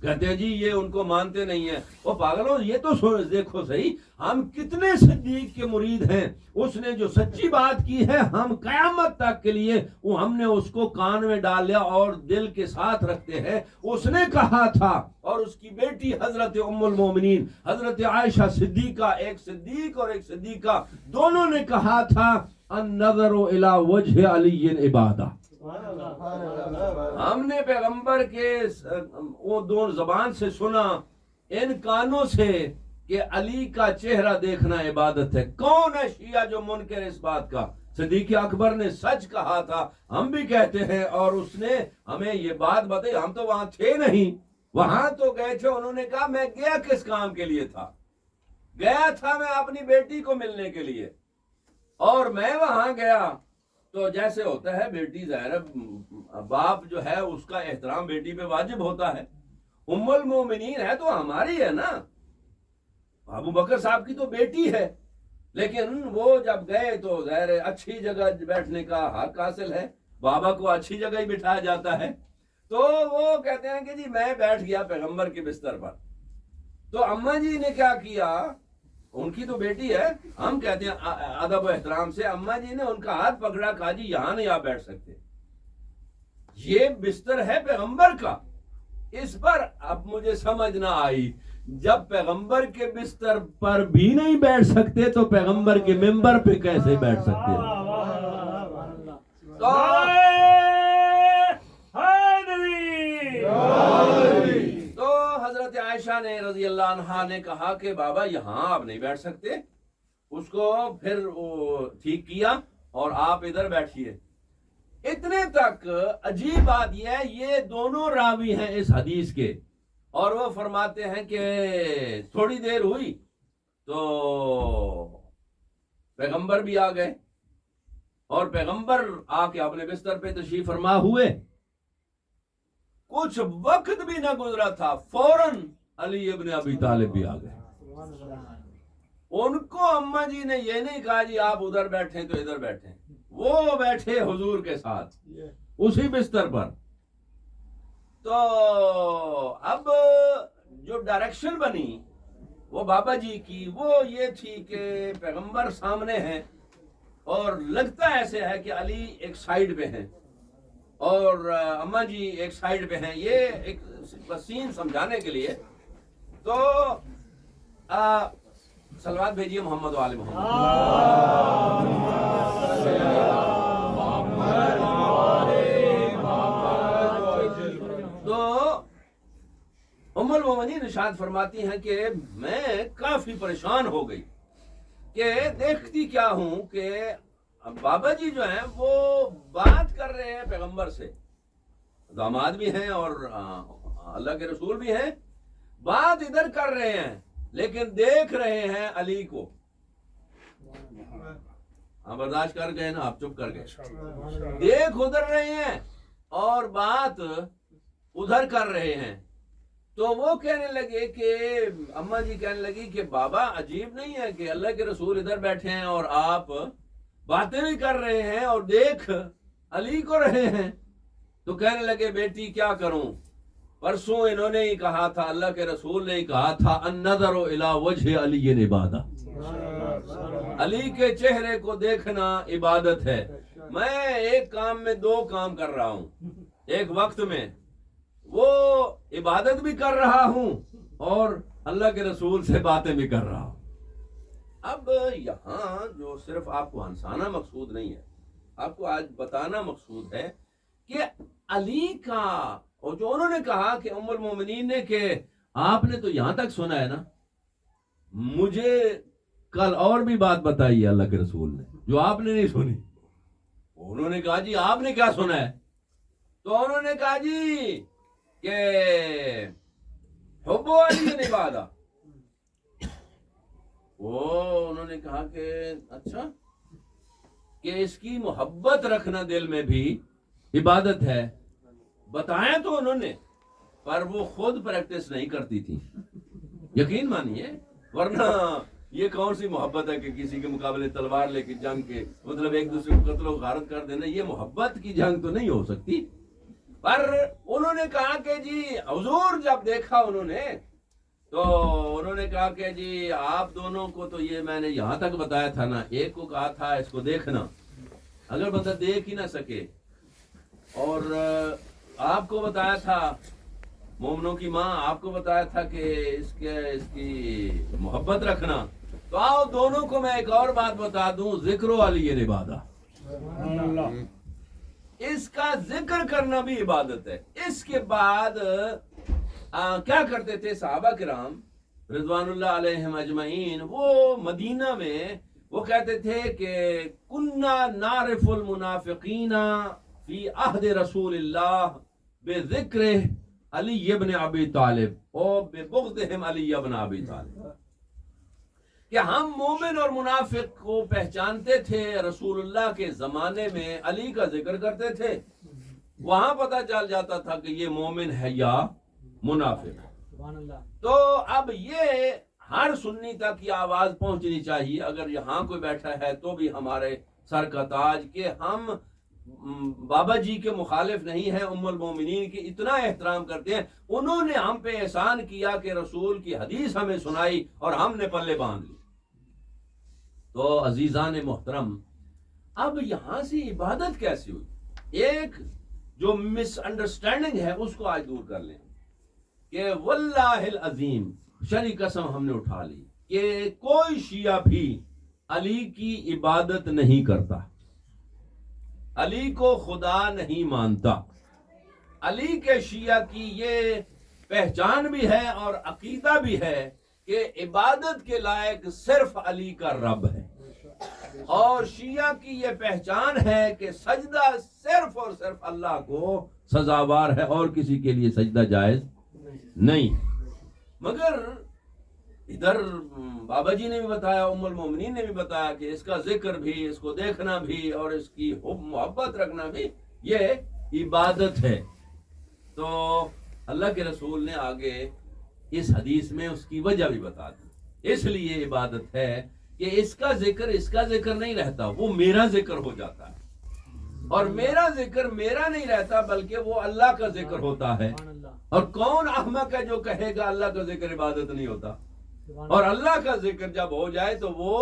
کہتے ہیں جی یہ ان کو مانتے نہیں ہیں، وہ پاگلوں یہ تو دیکھو صحیح ہم کتنے صدیق کے مرید ہیں، اس نے جو سچی بات کی ہے ہم قیامت تک کے لیے وہ ہم نے اس کو کان میں ڈال لیا اور دل کے ساتھ رکھتے ہیں۔ اس نے کہا تھا، اور اس کی بیٹی حضرت ام المومنین حضرت عائشہ صدیقہ، ایک صدیق اور ایک صدیقہ، دونوں نے کہا تھا النظر الی وجہ علی عبادہ۔ ہم نے پیغمبر کے وہ دونوں زبان سے سنا، ان کانوں سے، کہ علی کا چہرہ دیکھنا عبادت ہے۔ کون ہے شیعہ جو منکر اس بات کا؟ صدیق اکبر نے سچ کہا تھا، ہم بھی کہتے ہیں، اور اس نے ہمیں یہ بات بتائی، ہم تو وہاں تھے نہیں، وہاں تو گئے تھے، انہوں نے کہا میں گیا کس کام کے لیے تھا؟ گیا تھا میں اپنی بیٹی کو ملنے کے لیے، اور میں وہاں گیا تو جیسے ہوتا ہے بیٹی ظاہر باپ جو ہے اس کا احترام بیٹی پہ واجب ہوتا ہے، ام المومنین ہے تو ہماری ہے نا، ابو بکر صاحب کی تو بیٹی ہے، لیکن وہ جب گئے تو ظاہر اچھی جگہ بیٹھنے کا حق حاصل ہے، بابا کو اچھی جگہ ہی بٹھایا جاتا ہے، تو وہ کہتے ہیں کہ جی میں بیٹھ گیا پیغمبر کے بستر پر، تو اماں جی نے کیا کیا، ان کی تو بیٹی ہے، ہم کہتے ہیں ادب و احترام سے، اماں جی نے ان کا ہاتھ پکڑا، کہا جی یہاں نہیں آپ بیٹھ سکتے، یہ بستر ہے پیغمبر کا، اس پر اب مجھے سمجھ نہ آئی، جب پیغمبر کے بستر پر بھی نہیں بیٹھ سکتے تو پیغمبر کے ممبر پہ کیسے بیٹھ سکتے ہیں؟ تو حضرت عائشہ نے رضی اللہ عنہا نے کہا کہ بابا یہاں آپ نہیں بیٹھ سکتے، اس کو پھر ٹھیک کیا اور آپ ادھر بیٹھیے۔ اتنے تک عجیب بات یہ ہے، یہ دونوں راوی ہیں اس حدیث کے، اور وہ فرماتے ہیں کہ تھوڑی دیر ہوئی تو پیغمبر بھی آ گئے، اور پیغمبر آ کے اپنے بستر پہ تشریف فرما ہوئے، کچھ وقت بھی نہ گزرا تھا فوراً علی ابن ابی طالب بھی آ گئے۔ ان کو اماں جی نے یہ نہیں کہا جی آپ ادھر بیٹھیں تو ادھر بیٹھیں، وہ بیٹھے حضور کے ساتھ اسی بستر پر۔ تو اب جو ڈائریکشن بنی وہ بابا جی کی وہ یہ تھی کہ پیغمبر سامنے ہیں اور لگتا ایسے ہے کہ علی ایک سائیڈ پہ ہیں اور اماں جی ایک سائیڈ پہ ہیں، یہ ایک سین سمجھانے کے لیے۔ تو صلوات بھیجیے محمد و آل محمد۔ تو ام المومنین ارشاد فرماتی ہیں کہ میں کافی پریشان ہو گئی کہ دیکھتی کیا ہوں کہ بابا جی جو ہیں وہ بات کر رہے ہیں پیغمبر سے، داماد بھی ہیں اور اللہ کے رسول بھی ہیں، بات ادھر کر رہے ہیں لیکن دیکھ رہے ہیں علی کو۔ ہم برداشت کر گئے نا، آپ چپ کر گئے، دیکھ ادھر رہے ہیں اور بات ادھر کر رہے ہیں۔ تو وہ کہنے لگے کہ اماں جی کہنے لگی کہ بابا عجیب نہیں ہے کہ اللہ کے رسول ادھر بیٹھے ہیں اور آپ باتیں بھی کر رہے ہیں اور دیکھ علی کو رہے ہیں۔ تو کہنے لگے بیٹی کیا کروں، پرسوں انہوں نے ہی کہا تھا، اللہ کے رسول نے ہی کہا تھا النظر الی وجہ علی عبادہ، علی کے چہرے کو دیکھنا عبادت ہے۔ میں ایک کام میں دو کام کر رہا ہوں، ایک وقت میں وہ عبادت بھی کر رہا ہوں اور اللہ کے رسول سے باتیں بھی کر رہا ہوں۔ اب یہاں جو صرف آپ کو ہنسانا مقصود نہیں ہے، آپ کو آج بتانا مقصود ہے کہ علی کا، اور جو انہوں نے کہا کہ ام المومنین نے کہ آپ نے تو یہاں تک سنا ہے نا، مجھے کل اور بھی بات بتائی ہے اللہ کے رسول نے جو آپ نے نہیں سنی. انہوں نے کہا جی آپ نے کیا سنا ہے؟ تو انہوں نے کہا جی کہ حب علی عبادہ. وہ انہوں نے کہا کہ اچھا، کہ اس کی محبت رکھنا دل میں بھی عبادت ہے. بتایا تو انہوں نے، پر وہ خود پریکٹس نہیں کرتی تھی. یقین مانیے، ورنہ یہ کون سی محبت ہے کہ کسی کے مقابلے تلوار لے کے جنگ کے مطلب ایک دوسرے کو قتل و غارت کر دینا، یہ محبت کی جنگ تو نہیں ہو سکتی. پر انہوں نے کہا کہ جی حضور جب دیکھا انہوں نے تو انہوں نے کہا کہ جی آپ دونوں کو تو یہ میں نے یہاں تک بتایا تھا نا، ایک کو کہا تھا اس کو دیکھنا، اگر بندہ دیکھ ہی نہ سکے، اور آپ کو بتایا تھا مومنوں کی ماں، آپ کو بتایا تھا کہ اس کی محبت رکھنا. تو آؤ دونوں کو میں ایک اور بات بتا دوں، ذکر علی عبادہ، اس کا ذکر کرنا بھی عبادت ہے. اس کے بعد کیا کرتے تھے صحابہ کرام رضوان اللہ علیہم اجمعین؟ وہ مدینہ میں وہ کہتے تھے کہ کننا نعرف المنافقین فی عہد رسول اللہ بذکر علی ابن ابی طالب اور ببغضہم علی ابن ابی طالب، کہ ہم مومن اور منافق کو پہچانتے تھے رسول اللہ کے زمانے میں، علی کا ذکر کرتے تھے، وہاں پتہ چل جاتا تھا کہ یہ مومن ہے یا منافق. تو اب یہ ہر سنی تک یہ آواز پہنچنی چاہیے، اگر یہاں کوئی بیٹھا ہے تو بھی ہمارے سر کا تاج، کہ ہم بابا جی کے مخالف نہیں ہیں، ام المومنین کی اتنا احترام کرتے ہیں. انہوں نے ہم پہ احسان کیا کہ رسول کی حدیث ہمیں سنائی اور ہم نے پلے باندھ لی. تو عزیزان محترم، اب یہاں سے عبادت کیسی ہوئی؟ ایک جو مس انڈرسٹینڈنگ ہے اس کو آج دور کر لیں کہ واللہ العظیم شرع قسم ہم نے اٹھا لی کہ کوئی شیعہ بھی علی کی عبادت نہیں کرتا، علی کو خدا نہیں مانتا. علی کے شیعہ کی یہ پہچان بھی ہے اور عقیدہ بھی ہے کہ عبادت کے لائق صرف علی کا رب ہے، اور شیعہ کی یہ پہچان ہے کہ سجدہ صرف اور صرف اللہ کو سزاوار ہے اور کسی کے لیے سجدہ جائز نہیں. مگر ادھر بابا جی نے بھی بتایا، ام المومنین نے بھی بتایا کہ اس کا ذکر بھی، اس کو دیکھنا بھی اور اس کی حب محبت رکھنا بھی یہ عبادت ہے. تو اللہ کے رسول نے آگے اس حدیث میں اس کی وجہ بھی بتا دی. اس لیے عبادت ہے کہ اس کا ذکر نہیں رہتا، وہ میرا ذکر ہو جاتا ہے، اور میرا ذکر میرا نہیں رہتا بلکہ وہ اللہ کا ذکر ہوتا ہے. اور کون احمق ہے جو کہے گا اللہ کا ذکر عبادت نہیں ہوتا؟ اور اللہ کا ذکر جب ہو جائے تو وہ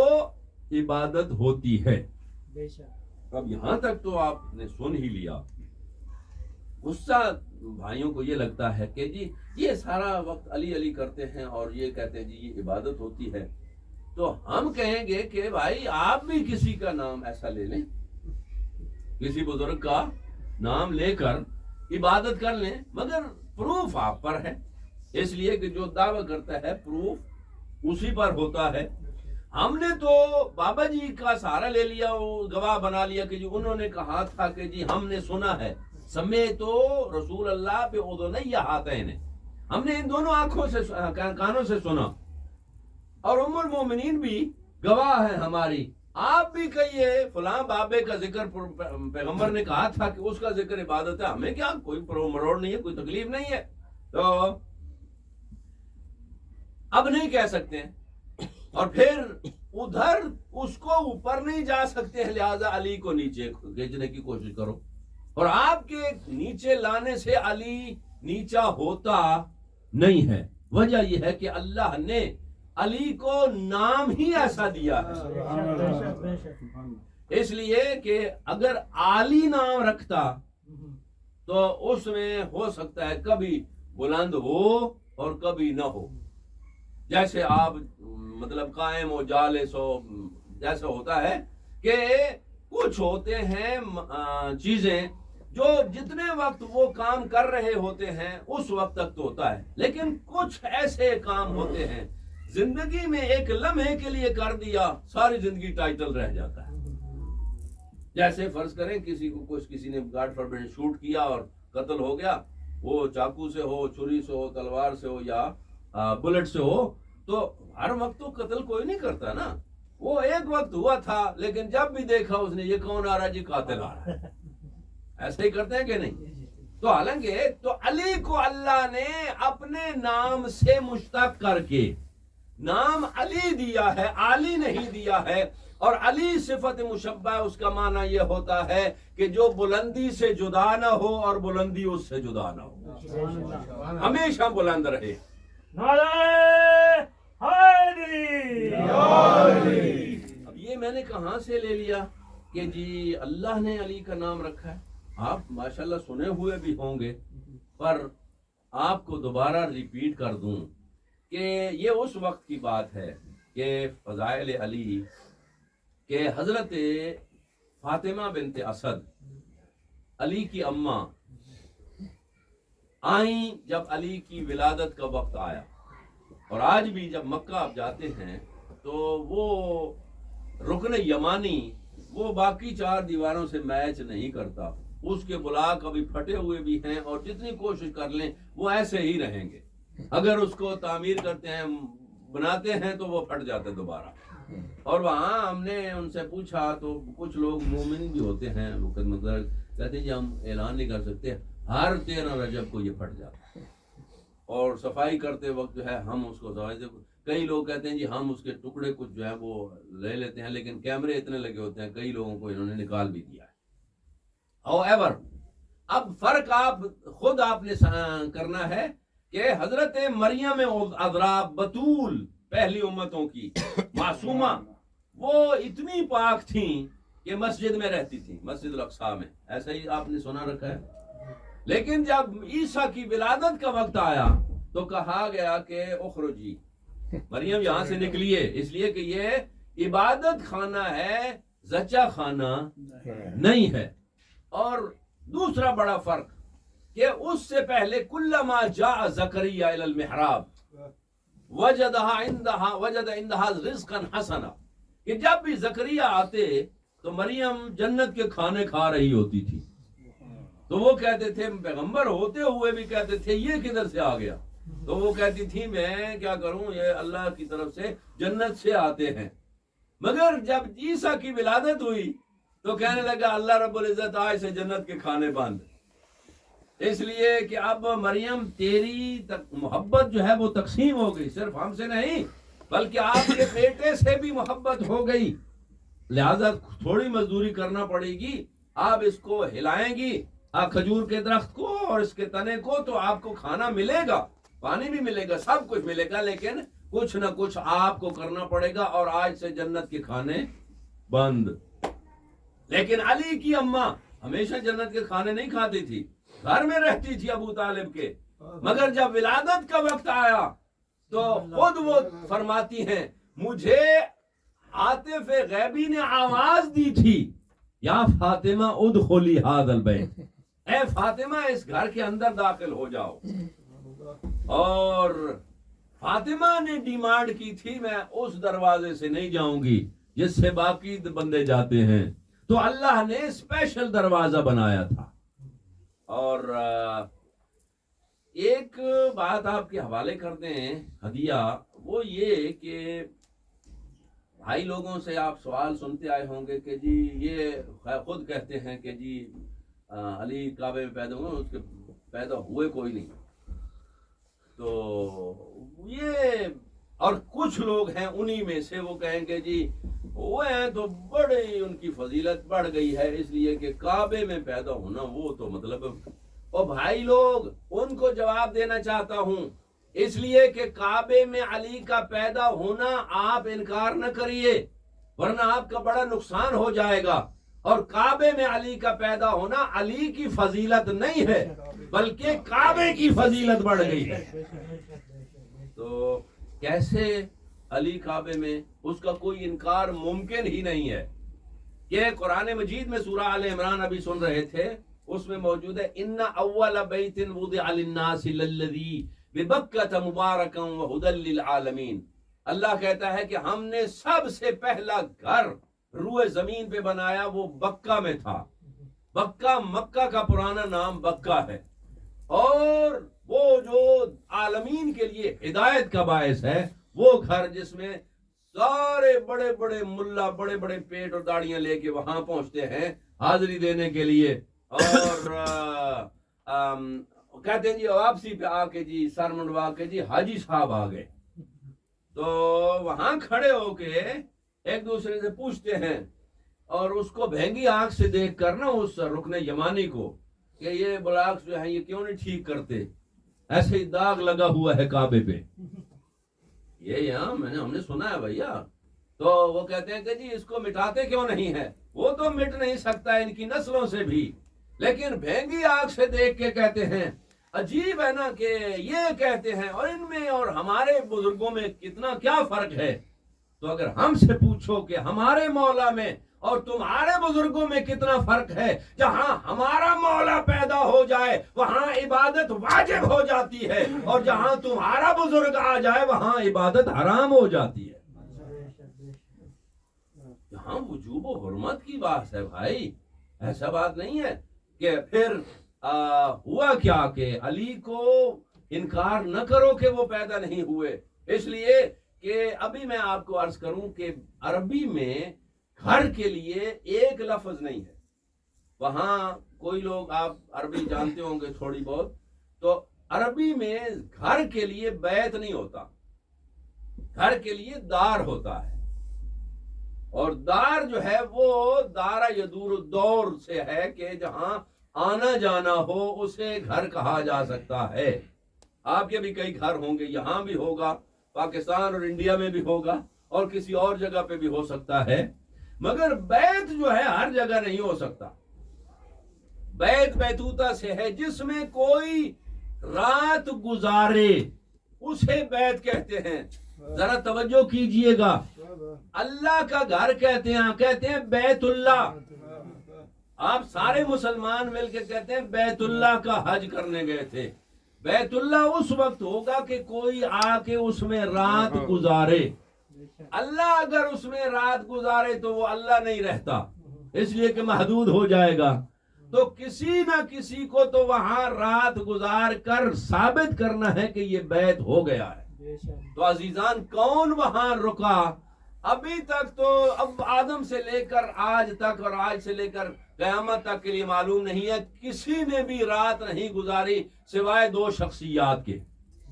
عبادت ہوتی ہے. اب یہاں تک تو آپ نے سن ہی لیا. غصہ بھائیوں کو یہ لگتا ہے کہ جی یہ سارا وقت علی علی کرتے ہیں اور یہ کہتے ہیں جی یہ عبادت ہوتی ہے. تو ہم کہیں گے کہ بھائی آپ بھی کسی کا نام ایسا لے لیں، کسی بزرگ کا نام لے کر عبادت کر لیں، مگر پروف آپ پر ہے. اس لیے کہ جو دعویٰ کرتا ہے پروف اسی پر ہوتا ہے. ہم نے تو بابا جی کا سہارا لے لیا، وہ گواہ بنا لیا کہ جی انہوں نے کہا تھا کہ جی ہم نے سنا ہے، سمیت رسول اللہ پہ اذنی ہاتین، ہم نے ان دونوں آنکھوں سے کانوں سے سنا، اور ام المومنین بھی گواہ ہے ہماری. آپ بھی کہیے فلاں بابے کا ذکر پیغمبر نے کہا تھا کہ اس کا ذکر عبادت ہے، ہمیں کیا، کوئی مروڑ نہیں ہے، کوئی تکلیف نہیں ہے. تو اب نہیں کہہ سکتے ہیں، اور پھر ادھر اس کو اوپر نہیں جا سکتے ہیں، لہذا علی کو نیچے کھینچنے کی کوشش کرو. اور آپ کے نیچے لانے سے علی نیچا ہوتا نہیں ہے. وجہ یہ ہے کہ اللہ نے علی کو نام ہی ایسا دیا ہے، اس لیے کہ اگر علی نام رکھتا تو اس میں ہو سکتا ہے کبھی بلند ہو اور کبھی نہ ہو. جیسے آپ مطلب قائم ہو جالس ہو، جیسا ہوتا ہے کہ کچھ ہوتے ہیں چیزیں جو جتنے وقت وہ کام کر رہے ہوتے ہیں اس وقت تک تو ہوتا ہے، لیکن کچھ ایسے کام ہوتے ہیں زندگی میں ایک لمحے کے لیے کر دیا ساری زندگی ٹائٹل رہ جاتا ہے. جیسے فرض کریں کسی نے گاڈ فاربڈ شوٹ کیا اور قتل ہو گیا، وہ چاقو سے ہو، چھری سے ہو، تلوار سے ہو یا بلٹ سے ہو، تو ہر وقت تو قتل کوئی نہیں کرتا نا. وہ ایک وقت ہوا تھا، لیکن جب بھی دیکھا اس نے یہ کون آ رہا جی قاتل آ رہا ہے، ایسے ہی کرتے ہیں کہ نہیں؟ تو حالانکہ تو علی کو اللہ نے اپنے نام سے مشتق کر کے نام علی دیا ہے، علی نہیں دیا ہے. اور علی صفت مشبہ، اس کا معنی یہ ہوتا ہے کہ جو بلندی سے جدا نہ ہو اور بلندی اس سے جدا نہ ہو، ہمیشہ بلند رہے. اب یہ میں نے کہاں سے لے لیا کہ جی اللہ نے علی کا نام رکھا ہے؟ آپ ماشاءاللہ سنے ہوئے بھی ہوں گے، پر آپ کو دوبارہ ریپیٹ کر دوں کہ یہ اس وقت کی بات ہے کہ فضائل علی کہ حضرت فاطمہ بنت اسد علی کی اماں آئیں جب علی کی ولادت کا وقت آیا. اور آج بھی جب مکہ آپ جاتے ہیں تو وہ رکن یمانی وہ باقی 4 دیواروں سے میچ نہیں کرتا، اس کے بلاک ابھی پھٹے ہوئے بھی ہیں اور جتنی کوشش کر لیں وہ ایسے ہی رہیں گے. اگر اس کو تعمیر کرتے ہیں، بناتے ہیں تو وہ پھٹ جاتے دوبارہ. اور وہاں ہم نے ان سے پوچھا تو کچھ لوگ مومن بھی ہوتے ہیں، کہتے ہیں جی ہم اعلان نہیں کر سکتے، ہر 13 رجب کو یہ پھٹ جاتا ہے. اور صفائی کرتے وقت جو ہے ہم اس کو کئی لوگ کہتے ہیں جی ہم اس کے ٹکڑے کچھ جو ہے وہ لے لیتے ہیں، لیکن کیمرے اتنے لگے ہوتے ہیں کئی لوگوں کو انہوں نے نکال بھی دیا ہے. However, اب فرق آپ نے کرنا ہے کہ حضرت مریم عذراء بطول پہلی امتوں کی معصومہ، وہ اتنی پاک تھیں کہ مسجد میں رہتی تھیں، مسجد الاقصی میں، ایسا ہی آپ نے سنا رکھا ہے. لیکن جب عیسیٰ کی ولادت کا وقت آیا تو کہا گیا کہ اخرجی، مریم یہاں سے نکلیے، اس لیے کہ یہ عبادت خانہ ہے، زچہ خانہ نہیں ہے. اور دوسرا بڑا فرق کہ اس سے پہلے کلما جاء زکریا الی المحراب وجد عندها رزقا حسنا، کہ جب بھی زکریا آتے تو مریم جنت کے کھانے کھا رہی ہوتی تھی. تو وہ کہتے تھے، پیغمبر ہوتے ہوئے بھی کہتے تھے یہ کدھر سے آ گیا؟ تو وہ کہتی تھی میں کیا کروں، یہ اللہ کی طرف سے جنت سے آتے ہیں. مگر جب عیسیٰ کی ولادت ہوئی تو کہنے لگا اللہ رب العزت آج سے جنت کے کھانے بند، اس لیے کہ اب مریم تیری محبت جو ہے وہ تقسیم ہو گئی، صرف ہم سے نہیں بلکہ آپ کے بیٹے سے بھی محبت ہو گئی، لہذا تھوڑی مزدوری کرنا پڑے گی، آپ اس کو ہلائیں گی کھجور کے درخت کو اور اس کے تنے کو، تو آپ کو کھانا ملے گا، پانی بھی ملے گا، سب کچھ ملے گا، لیکن کچھ نہ کچھ آپ کو کرنا پڑے گا، اور آج سے جنت کے کھانے بند. لیکن علی کی اماں ہمیشہ جنت کے کھانے نہیں کھاتی تھی، گھر میں رہتی تھی ابو طالب کے. مگر جب ولادت کا وقت آیا تو خود وہ فرماتی ہیں مجھے عاطف غیبی نے آواز دی تھی، یا فاطمہ ادخلی ھذا البیت، اے فاطمہ اس گھر کے اندر داخل ہو جاؤ. اور فاطمہ نے ڈیمانڈ کی تھی میں اس دروازے سے نہیں جاؤں گی جس سے باقی بندے جاتے ہیں، تو اللہ نے اسپیشل دروازہ بنایا تھا. اور ایک بات آپ کے حوالے کرتے ہیں ہدیہ، وہ یہ کہ بھائی لوگوں سے آپ سوال سنتے آئے ہوں گے کہ جی یہ خود کہتے ہیں کہ جی علی کعبے میں پیدا ہوئے، اس کے پیدا ہوئے کوئی نہیں. تو یہ اور کچھ لوگ ہیں انہی میں سے وہ کہیں گے جی وہ ہیں تو بڑی ان کی فضیلت بڑھ گئی ہے، اس لیے کہ کعبے میں پیدا ہونا وہ تو مطلب. اور بھائی لوگ ان کو جواب دینا چاہتا ہوں، اس لیے کہ کعبے میں علی کا پیدا ہونا آپ انکار نہ کریے ورنہ آپ کا بڑا نقصان ہو جائے گا. اور کعبے میں علی کا پیدا ہونا علی کی فضیلت نہیں ہے بلکہ کعبے کی فضیلت بڑھ گئی ہے. تو کیسے علی کعبے میں، اس کا کوئی انکار ممکن ہی نہیں ہے. کہ قرآن مجید میں سورہ آل عمران ابھی سن رہے تھے، اس میں موجود ہے ان اول بیت وضع للناس للذی ببکۃ مبارکا وہدی للعالمین۔ اللہ کہتا ہے کہ ہم نے سب سے پہلا گھر روئے زمین پہ بنایا، وہ بکہ میں تھا۔ بکہ مکہ کا پرانا نام بکہ ہے، اور وہ جو عالمین کے لیے ہدایت کا باعث ہے، وہ گھر جس میں سارے بڑے بڑے ملا بڑے بڑے پیٹ اور داڑیاں لے کے وہاں پہنچتے ہیں حاضری دینے کے لیے، اور کہتے ہیں جی واپسی پہ آ کے جی سر منڈوا کے جی حاجی صاحب آ گئے، تو وہاں کھڑے ہو کے ایک دوسرے سے پوچھتے ہیں، اور اس کو بھینگی آنکھ سے دیکھ کر نا اس رکن یمانی کو کہ یہ بلاکس جو ہے یہ کیوں نہیں ٹھیک کرتے، ایسے ہی داغ لگا ہوا ہے کعبے پہ، یہ یہاں ہم نے سنا ہے بھیا۔ تو وہ کہتے ہیں کہ جی اس کو مٹاتے کیوں نہیں ہے؟ وہ تو مٹ نہیں سکتا ان کی نسلوں سے بھی، لیکن بھینگی آنکھ سے دیکھ کے کہتے ہیں عجیب ہے نا کہ یہ کہتے ہیں، اور ان میں اور ہمارے بزرگوں میں کتنا کیا فرق ہے۔ تو اگر ہم سے پوچھو کہ ہمارے مولا میں اور تمہارے بزرگوں میں کتنا فرق ہے، جہاں ہمارا مولا پیدا ہو جائے وہاں عبادت واجب ہو جاتی ہے، اور جہاں تمہارا بزرگ آ جائے وہاں عبادت حرام ہو جاتی ہے۔ یہاں وجوب و حرمت کی بات ہے بھائی، ایسا بات نہیں ہے کہ پھر ہوا کیا کہ علی کو انکار نہ کرو کہ وہ پیدا نہیں ہوئے، اس لیے کہ ابھی میں آپ کو عرض کروں کہ عربی میں گھر کے لیے ایک لفظ نہیں ہے۔ وہاں کوئی لوگ آپ عربی جانتے ہوں گے تھوڑی بہت، تو عربی میں گھر کے لیے بیت نہیں ہوتا، گھر کے لیے دار ہوتا ہے، اور دار جو ہے وہ دارا یدور الدور سے ہے کہ جہاں آنا جانا ہو اسے گھر کہا جا سکتا ہے۔ آپ کے بھی کئی گھر ہوں گے، یہاں بھی ہوگا، پاکستان اور انڈیا میں بھی ہوگا، اور کسی اور جگہ پہ بھی ہو سکتا ہے، مگر بیت جو ہے ہر جگہ نہیں ہو سکتا۔ بیت بیتوتا سے ہے جس میں کوئی رات گزارے، اسے بیت کہتے ہیں۔ ذرا توجہ کیجئے گا، اللہ کا گھر کہتے ہیں بیت اللہ۔ آپ سارے مسلمان مل کے کہتے ہیں بیت اللہ کا حج کرنے گئے تھے۔ بیت اللہ اس وقت ہوگا کہ کوئی آ کے اس میں رات گزارے۔ اللہ اگر اس میں رات گزارے تو وہ اللہ نہیں رہتا، اس لیے کہ محدود ہو جائے گا۔ تو کسی نہ کسی کو تو وہاں رات گزار کر ثابت کرنا ہے کہ یہ بیت ہو گیا ہے۔ تو عزیزان کون وہاں رکا؟ ابھی تک تو اب آدم سے لے کر آج تک اور آج سے لے کر قیامت تک کے لیے معلوم نہیں ہے کسی نے بھی رات نہیں گزاری سوائے دو شخصیات کے،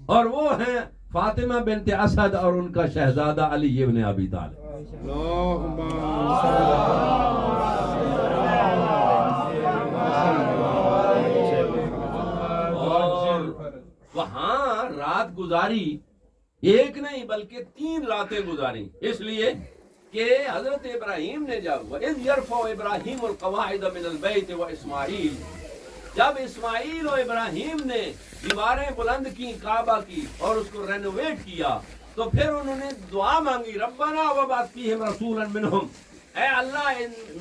اور وہ ہیں فاطمہ بنت اسد اور ان کا شہزادہ علی ابن ابی طالب۔ اور وہاں رات گزاری ایک نہیں بلکہ 3 راتیں گزاری، اس لیے کہ حضرت ابراہیم نے جب وَإِذْ يَرْفَعُ إِبْرَاهِيمُ الْقَوَاعِدَ مِنَ الْبَيْتِ وَإِسْمَاعِيلُ، جب اسماعیل و ابراہیم نے دیواریں بلند کی کعبہ کی اور اس کو رینوویٹ کیا، تو پھر انہوں نے دعا مانگی ربنا وبعث فیہم رسولا منہم، اے اللہ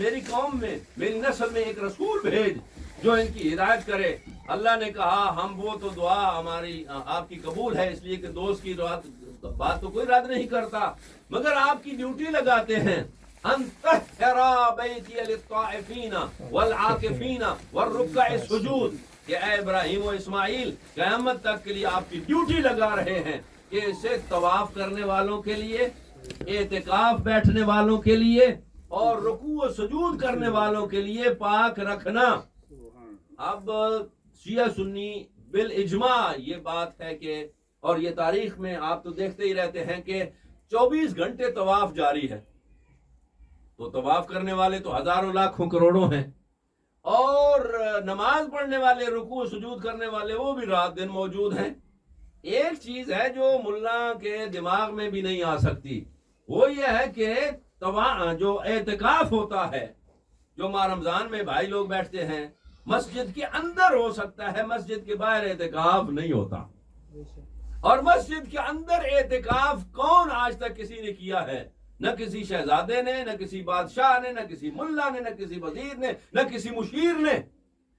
میری قوم میں میری نسل میں ایک رسول بھیج جو ان کی ہدایت کرے۔ اللہ نے کہا ہم وہ تو دعا ہماری آپ کی قبول ہے، اس لیے کہ دوست کی بات تو کوئی رد نہیں کرتا، مگر آپ کی ڈیوٹی لگاتے ہیں ان طہرا بیتی للطائفین والعاکفین والرکع السجود، کہ اے ابراہیم و اسماعیل قیامت تک کے لیے آپ کی ڈیوٹی لگا رہے ہیں کہ اسے طواف کرنے والوں کے لیے، اعتکاف بیٹھنے والوں کے لیے اور رکوع و سجود کرنے والوں کے لیے پاک رکھنا۔ اب شیعہ سنی بالاجماع یہ بات ہے کہ، اور یہ تاریخ میں آپ تو دیکھتے ہی رہتے ہیں کہ 24 گھنٹے طواف جاری ہے، تو طواف کرنے والے تو ہزاروں لاکھوں کروڑوں ہیں، اور نماز پڑھنے والے رکوع سجود کرنے والے وہ بھی رات دن موجود ہیں۔ ایک چیز ہے جو ملا کے دماغ میں بھی نہیں آ سکتی، وہ یہ ہے کہ جو اعتکاف ہوتا ہے، جو ماہ رمضان میں بھائی لوگ بیٹھتے ہیں، مسجد کے اندر ہو سکتا ہے، مسجد کے باہر اعتکاف نہیں ہوتا۔ اور مسجد کے اندر اعتکاف کون آج تک کسی نے کیا ہے؟ نہ کسی شہزادے نے، نہ کسی بادشاہ نے، نہ کسی ملا نے، نہ کسی وزیر نے، نہ کسی مشیر نے،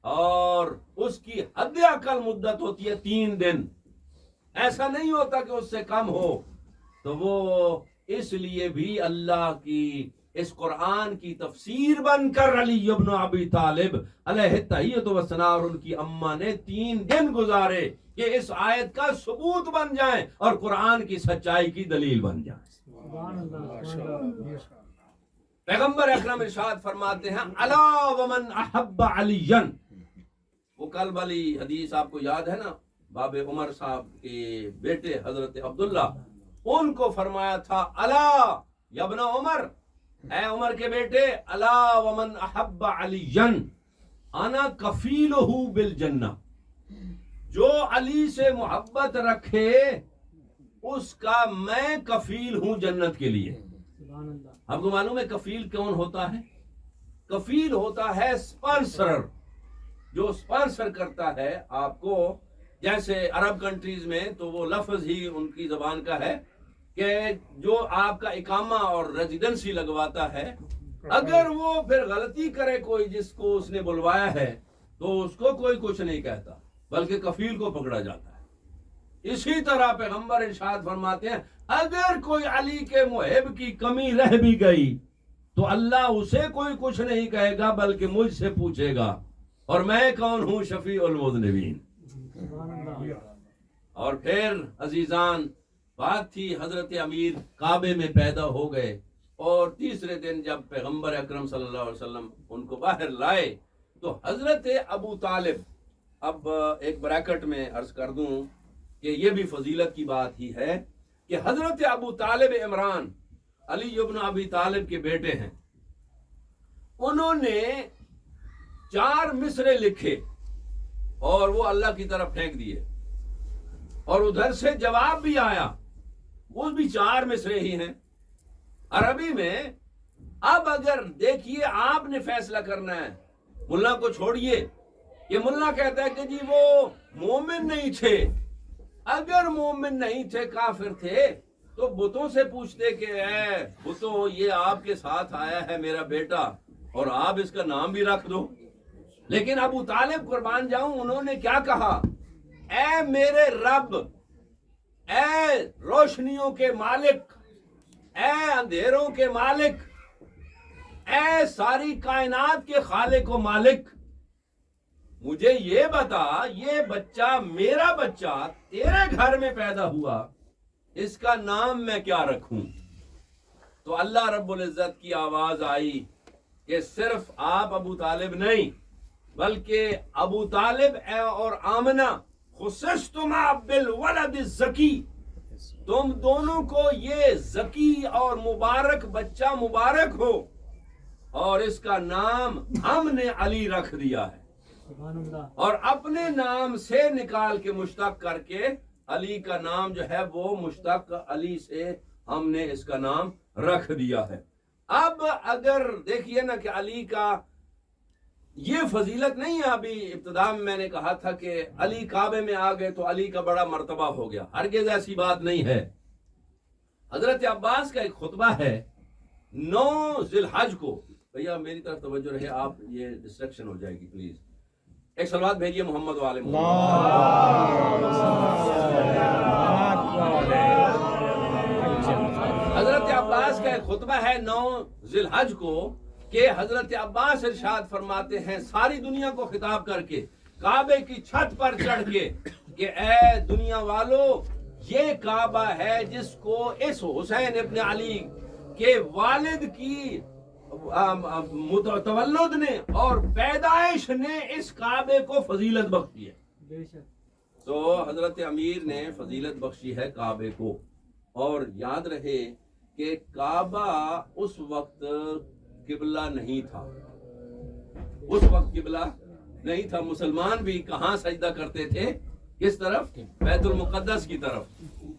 اور اس کی حد اقل مدت ہوتی ہے 3 دن، ایسا نہیں ہوتا کہ اس سے کم ہو. تو وہ اس لیے بھی اللہ کی اس قرآن کی تفسیر بن کر علی ابن ابی طالب علیہ التحیۃ والثناء اور ان کی اماں نے 3 دن گزارے کہ اس آیت کا ثبوت بن جائیں اور قرآن کی سچائی کی دلیل بن جائیں. پیغمبر اکرم ارشاد فرماتے ہیں الا ومن احب علی، وہ کل والی حدیث آپ کو یاد ہے نا، باب عمر صاحب کے بیٹے حضرت عبداللہ، ان کو فرمایا تھا الا یا ابن عمر، اے عمر کے بیٹے، الا ومن احب علی انا کفیلہ بالجنہ، جو علی سے محبت رکھے اس کا میں کفیل ہوں جنت کے لیے. آپ کو معلوم ہے کفیل کون ہوتا ہے؟ کفیل ہوتا ہے اسپانسر، جو اسپانسر کرتا ہے آپ کو. جیسے عرب کنٹریز میں تو وہ لفظ ہی ان کی زبان کا ہے کہ جو آپ کا اقامہ اور ریزیڈنسی لگواتا ہے، اگر وہ پھر غلطی کرے کوئی جس کو اس نے بلوایا ہے تو اس کو کوئی کچھ نہیں کہتا، بلکہ کفیل کو پکڑا جاتا ہے. اسی طرح پیغمبر ارشاد فرماتے ہیں اگر کوئی علی کے محب کی کمی رہ بھی گئی تو اللہ اسے کوئی کچھ نہیں کہے گا بلکہ مجھ سے پوچھے گا، اور میں کون ہوں؟ شفیع المذنبین. اور پھر عزیزان بات تھی حضرت امیر کعبے میں پیدا ہو گئے، اور تیسرے دن جب پیغمبر اکرم صلی اللہ علیہ وسلم ان کو باہر لائے تو حضرت ابو طالب، اب ایک بریکٹ میں عرض کر دوں کہ یہ بھی فضیلت کی بات ہی ہے کہ حضرت ابو طالب عمران علی ابن ابی طالب کے بیٹے ہیں. انہوں نے 4 مصرے لکھے اور وہ اللہ کی طرف پھینک دیے، اور ادھر سے جواب بھی آیا، وہ بھی 4 مصرے ہی ہیں عربی میں. اب اگر دیکھیے آپ نے فیصلہ کرنا ہے، ملا کو چھوڑیے. یہ ملا کہتا ہے کہ جی وہ مومن نہیں تھے، اگر مومن نہیں تھے کافر تھے تو بتوں سے پوچھتے کہ اے بتوں یہ آپ کے ساتھ آیا ہے میرا بیٹا اور آپ اس کا نام بھی رکھ دو. لیکن ابو طالب قربان جاؤں انہوں نے کیا کہا؟ اے میرے رب، اے روشنیوں کے مالک، اے اندھیروں کے مالک، اے ساری کائنات کے خالق و مالک، مجھے یہ بتا یہ بچہ میرا بچہ تیرے گھر میں پیدا ہوا، اس کا نام میں کیا رکھوں؟ تو اللہ رب العزت کی آواز آئی کہ صرف آپ ابو طالب نہیں بلکہ ابو طالب اور آمنہ خصصتما بالولد الزکی، تم دونوں کو یہ زکی اور مبارک بچہ مبارک ہو، اور اس کا نام ہم نے علی رکھ دیا ہے، اور اپنے نام سے نکال کے مشتق کر کے علی کا نام جو ہے وہ مشتق علی سے ہم نے اس کا نام رکھ دیا ہے. اب اگر دیکھیے نا کہ علی کا یہ فضیلت نہیں ہے، ابھی ابتدا میں میں نے کہا تھا کہ علی کعبے میں آ گئے تو علی کا بڑا مرتبہ ہو گیا، ہرگز ایسی بات نہیں ہے. حضرت عباس کا ایک خطبہ ہے 9 ذی الحج کو. بھیا میری طرف توجہ رہے، آپ یہ ڈسٹریکشن ہو جائے گی پلیز. ایک صلوات بھیجیے محمد والے حضرت عباس کا ایک خطبہ ہے 9 ذی الحج کو کہ حضرت عباس ارشاد فرماتے ہیں ساری دنیا کو خطاب کر کے کعبے کی چھت پر چڑھ کے کہ اے دنیا والو، یہ کعبہ ہے جس کو اس حسین ابن علی کے والد کی تولد نے اور پیدائش نے اس کعبے کو فضیلت بخشی ہے. تو حضرت امیر نے فضیلت بخشی ہے کعبے کو. اور یاد رہے کہ کعبہ اس وقت قبلہ نہیں تھا، اس وقت قبلہ نہیں تھا. مسلمان بھی کہاں سجدہ کرتے تھے؟ کس طرف؟ بیت المقدس کی طرف.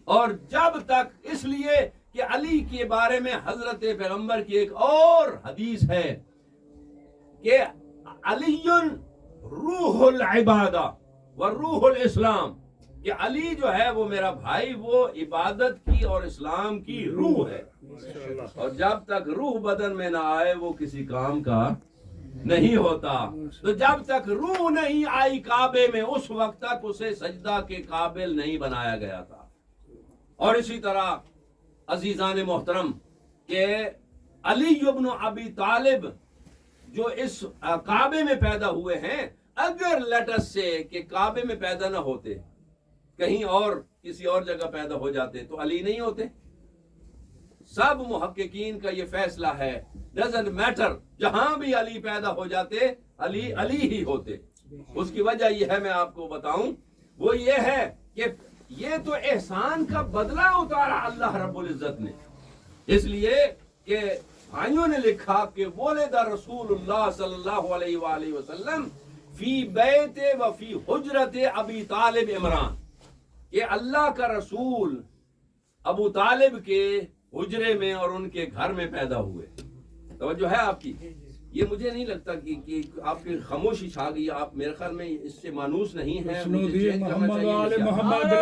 اور جب تک اس لیے کہ علی کے بارے میں حضرت پیغمبر کی ایک اور حدیث ہے کہ علی روح العبادہ و روح الاسلام، کہ علی جو ہے وہ میرا بھائی وہ عبادت کی اور اسلام کی روح ہے، اور جب تک روح بدن میں نہ آئے وہ کسی کام کا نہیں ہوتا. تو جب تک روح نہیں آئی کعبے میں اس وقت تک اسے سجدہ کے قابل نہیں بنایا گیا تھا. اور اسی طرح عزیزان محترم کہ علی ابن ابی طالب جو اس کعبے میں پیدا ہوئے ہیں، اگر لیٹس سے کہ کعبے میں پیدا نہ ہوتے، کہیں اور کسی اور جگہ پیدا ہو جاتے تو علی نہیں ہوتے. سب محققین کا یہ فیصلہ ہے، ڈزنٹ میٹر، جہاں بھی علی پیدا ہو جاتے علی علی ہی ہوتے. اس کی وجہ یہ ہے، میں آپ کو بتاؤں، وہ یہ ہے کہ یہ تو احسان کا بدلہ اتارا اللہ رب العزت نے، اس لیے کہ بھائیوں نے لکھا کہ ولد رسول اللہ صلی اللہ علیہ وآلہ وسلم فی بیت و فی حجرت ابی طالب عمران، کہ اللہ کا رسول ابو طالب کے حجرے میں اور ان کے گھر میں پیدا ہوئے. توجہ ہے آپ کی؟ یہ مجھے نہیں لگتا کہ آپ کی خاموشی چھا گئی. آپ میرے خیال میں اس سے مانوس نہیں ہیں. مجھے چینج کرنا چاہیے. محمد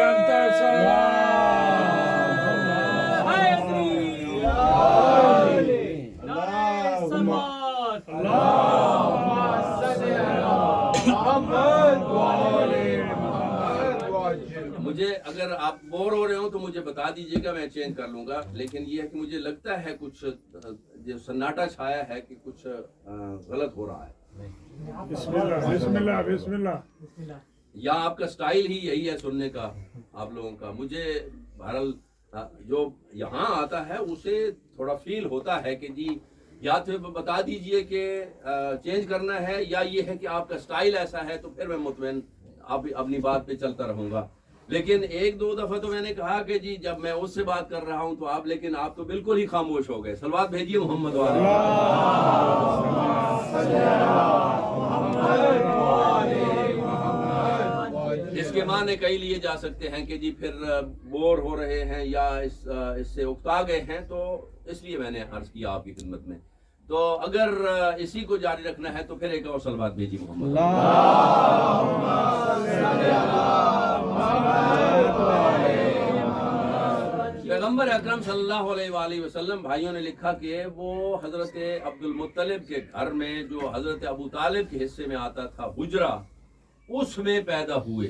مجھے اگر آپ بور ہو رہے ہو تو مجھے بتا دیجیے گا، میں چینج کر لوں گا. لیکن یہ ہے کہ مجھے لگتا ہے کچھ جو سناٹا چھایا ہے کہ کچھ غلط ہو رہا ہے. بسم اللہ بسم اللہ بسم اللہ. یا آپ کا سٹائل ہی یہی ہے سننے کا آپ لوگوں کا. مجھے بہرحال جو یہاں آتا ہے اسے تھوڑا فیل ہوتا ہے کہ جی یا تو بتا دیجئے کہ چینج کرنا ہے، یا یہ ہے کہ آپ کا سٹائل ایسا ہے، تو پھر میں مطمئن اپنی بات پہ چلتا رہوں گا. لیکن ایک دو دفعہ تو میں نے کہا کہ جی جب میں اس سے بات کر رہا ہوں تو آپ، لیکن آپ تو بالکل ہی خاموش ہو گئے. صلوات بھیجیے محمد والے. اس کے معنی کئی لیے جا سکتے ہیں کہ جی پھر بور ہو رہے ہیں یا اس سے اکتا گئے ہیں، تو اس لیے میں نے عرض کیا آپ کی خدمت میں. تو اگر اسی کو جاری رکھنا ہے تو پھر ایک اور صلوات بھیجی محمد. پیغمبر اکرم صلی اللہ علیہ وآلہ وسلم بھائیوں نے لکھا کہ وہ حضرت عبد المطلب کے گھر میں جو حضرت ابو طالب کے حصے میں آتا تھا حجرہ، اس میں پیدا ہوئے.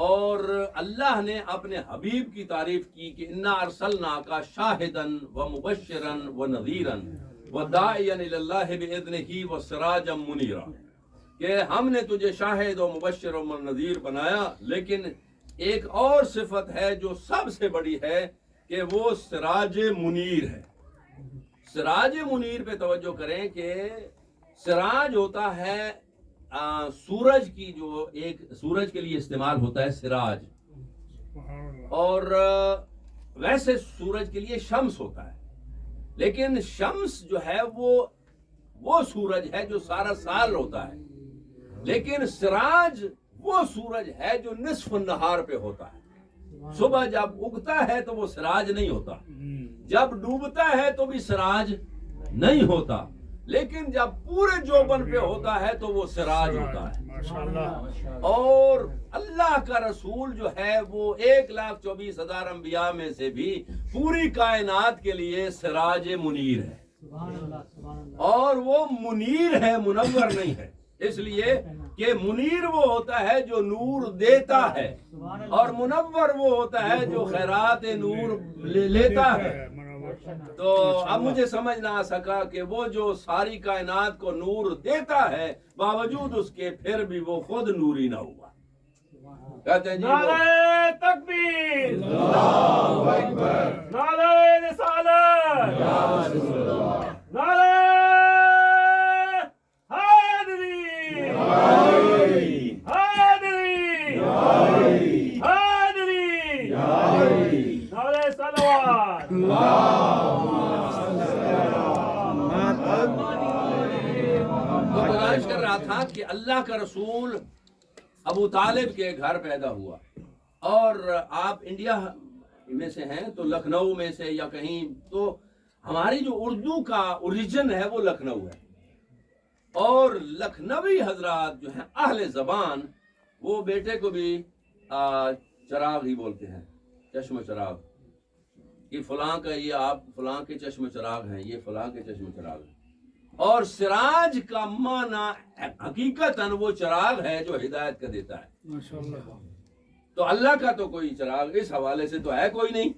اور اللہ نے اپنے حبیب کی تعریف کی کہ انا ارسلناک شاہدا و مبشرا و نذیرا و داعیا الی اللہ باذنہ و سراجا منیرا، کہ ہم نے تجھے شاہد و مبشر و نذیر بنایا. لیکن ایک اور صفت ہے جو سب سے بڑی ہے کہ وہ سراج منیر ہے. سراج منیر پہ توجہ کریں کہ سراج ہوتا ہے سورج کی، جو ایک سورج کے لیے استعمال ہوتا ہے سراج، اور ویسے سورج کے لیے شمس ہوتا ہے. لیکن شمس جو ہے وہ سورج ہے جو سارا سال ہوتا ہے. لیکن سراج وہ سورج ہے جو نصف النہار پہ ہوتا ہے. صبح جب اگتا ہے تو وہ سراج نہیں ہوتا، جب ڈوبتا ہے تو بھی سراج نہیں ہوتا. لیکن جب پورے جوبن پہ ہوتا ہے تو وہ سراج ہوتا ہے. اور اللہ کا رسول جو ہے وہ 1,24,000 انبیاء میں سے بھی پوری کائنات کے لیے سراج منیر ہے. اور وہ منیر ہے، منور نہیں ہے. اس لیے کہ منیر وہ ہوتا ہے جو نور دیتا ہے، اور منور وہ ہوتا ہے جو خیرات نور لیتا ہے. تو اب مجھے سمجھ نہ آ سکا کہ وہ جو ساری کائنات کو نور دیتا ہے باوجود اس کے پھر بھی وہ خود نوری نہ ہوا. کہتے ہیں جی نعرہ تکبیر، اللہ اکبر، نعرہ رسالت، یا رسول اللہ، نعرہ حیدری، حیدری، حیدری، نعرہ صلوات. تو گزارش کر رہا تھا کہ اللہ کا رسول ابو طالب کے گھر پیدا ہوا. اور آپ انڈیا میں سے ہیں تو لکھنؤ میں سے یا کہیں، تو ہماری جو اردو کا اوریجن ہے وہ لکھنؤ ہے. اور لکھنوی حضرات جو ہیں اہل زبان، وہ بیٹے کو بھی چراغ ہی بولتے ہیں، چشم چراغ، کہ فلاں کا یہ آپ فلاں کے چشم چراغ ہیں، یہ فلاں کے چشم چراغ ہیں. اور سراج کا معنی حقیقتاً وہ چراغ ہے جو ہدایت کا دیتا ہے. تو اللہ کا تو کوئی چراغ اس حوالے سے تو ہے کوئی نہیں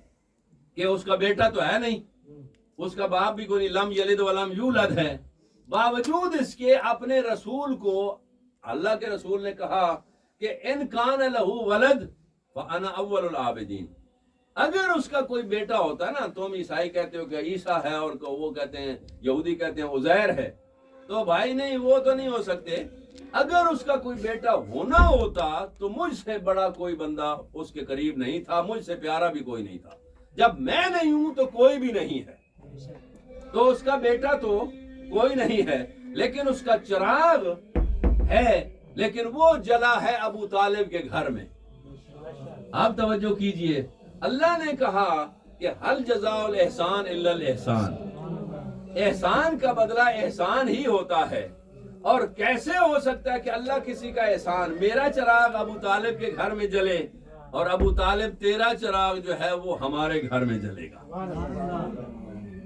کہ اس کا بیٹا تو ہے نہیں، اس کا باپ بھی کوئی نہیں، لم یلد ولم یولد ہے. باوجود اس کے اپنے رسول کو اللہ کے رسول نے کہا کہ ان کان لہو ولد فانا اول العابدین. اگر اس کا کوئی بیٹا ہوتا ہے نا، تم عیسائی کہتے ہو کہ عیسیٰ ہے اور وہ کہتے ہیں یہودی کہتے ہیں عزیر ہے، تو بھائی نہیں، وہ تو نہیں ہو سکتے. اگر اس کا کوئی بیٹا ہونا ہوتا تو مجھ سے بڑا کوئی بندہ اس کے قریب نہیں تھا، مجھ سے پیارا بھی کوئی نہیں تھا. جب میں نہیں ہوں تو کوئی بھی نہیں ہے. تو اس کا بیٹا تو کوئی نہیں ہے، لیکن اس کا چراغ ہے، لیکن وہ جلا ہے ابو طالب کے گھر میں. آپ توجہ کیجئے، اللہ نے کہا کہ حل جزاء الاحسان الا الاحسان، احسان کا بدلہ احسان ہی ہوتا ہے. اور کیسے ہو سکتا ہے کہ اللہ کسی کا احسان، میرا چراغ ابو طالب کے گھر میں جلے اور ابو طالب تیرا چراغ جو ہے وہ ہمارے گھر میں جلے گا.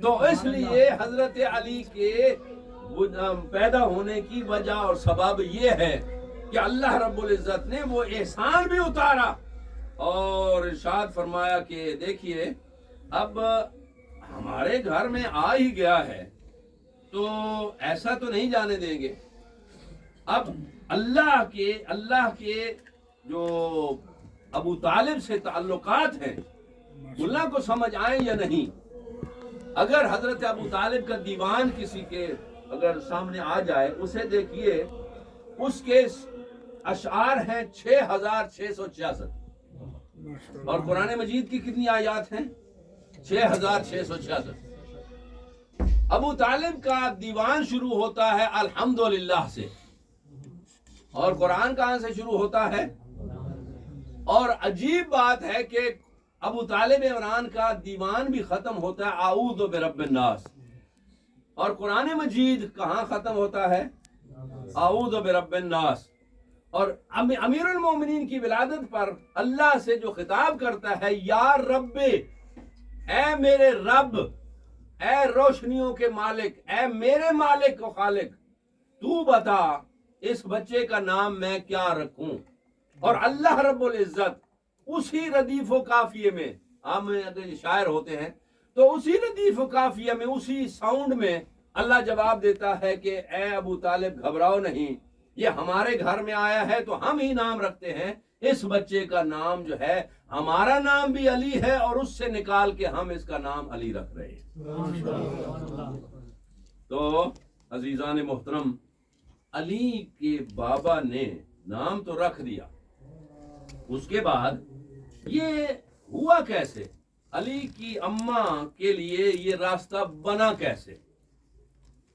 تو اس لیے حضرت علی کے پیدا ہونے کی وجہ اور سبب یہ ہے کہ اللہ رب العزت نے وہ احسان بھی اتارا اور ارشاد فرمایا کہ دیکھیے اب ہمارے گھر میں آ ہی گیا ہے تو ایسا تو نہیں جانے دیں گے. اب اللہ کے جو ابو طالب سے تعلقات ہیں، ملا کو سمجھ آئیں یا نہیں، اگر حضرت ابو طالب کا دیوان کسی کے اگر سامنے آ جائے، اسے دیکھیے، اس کے اشعار ہیں 6666 اور قرآن مجید کی کتنی آیات ہیں؟ 6666. ابو طالب کا دیوان شروع ہوتا ہے الحمدللہ سے، اور قرآن کہاں سے شروع ہوتا ہے؟ اور عجیب بات ہے کہ ابو طالب عمران کا دیوان بھی ختم ہوتا ہے اعوذ برب الناس، اور قرآن مجید کہاں ختم ہوتا ہے؟ اعوذ برب الناس. اور امیر المومنین کی ولادت پر اللہ سے جو خطاب کرتا ہے، یا رب، اے میرے رب، اے روشنیوں کے مالک، اے میرے مالک و خالق، تو بتا اس بچے کا نام میں کیا رکھوں. اور اللہ رب العزت اسی ردیف و قافیے میں، ہم اگر شاعر ہوتے ہیں تو اسی ردیف و قافیے میں، اسی ساؤنڈ میں اللہ جواب دیتا ہے کہ اے ابو طالب گھبراؤ نہیں، یہ ہمارے گھر میں آیا ہے تو ہم ہی نام رکھتے ہیں. اس بچے کا نام جو ہے، ہمارا نام بھی علی ہے اور اس سے نکال کے ہم اس کا نام علی رکھ رہے ہیں. تو عزیزان محترم، علی کے بابا نے نام تو رکھ دیا، اس کے بعد یہ ہوا کیسے؟ علی کی اماں کے لیے یہ راستہ بنا کیسے؟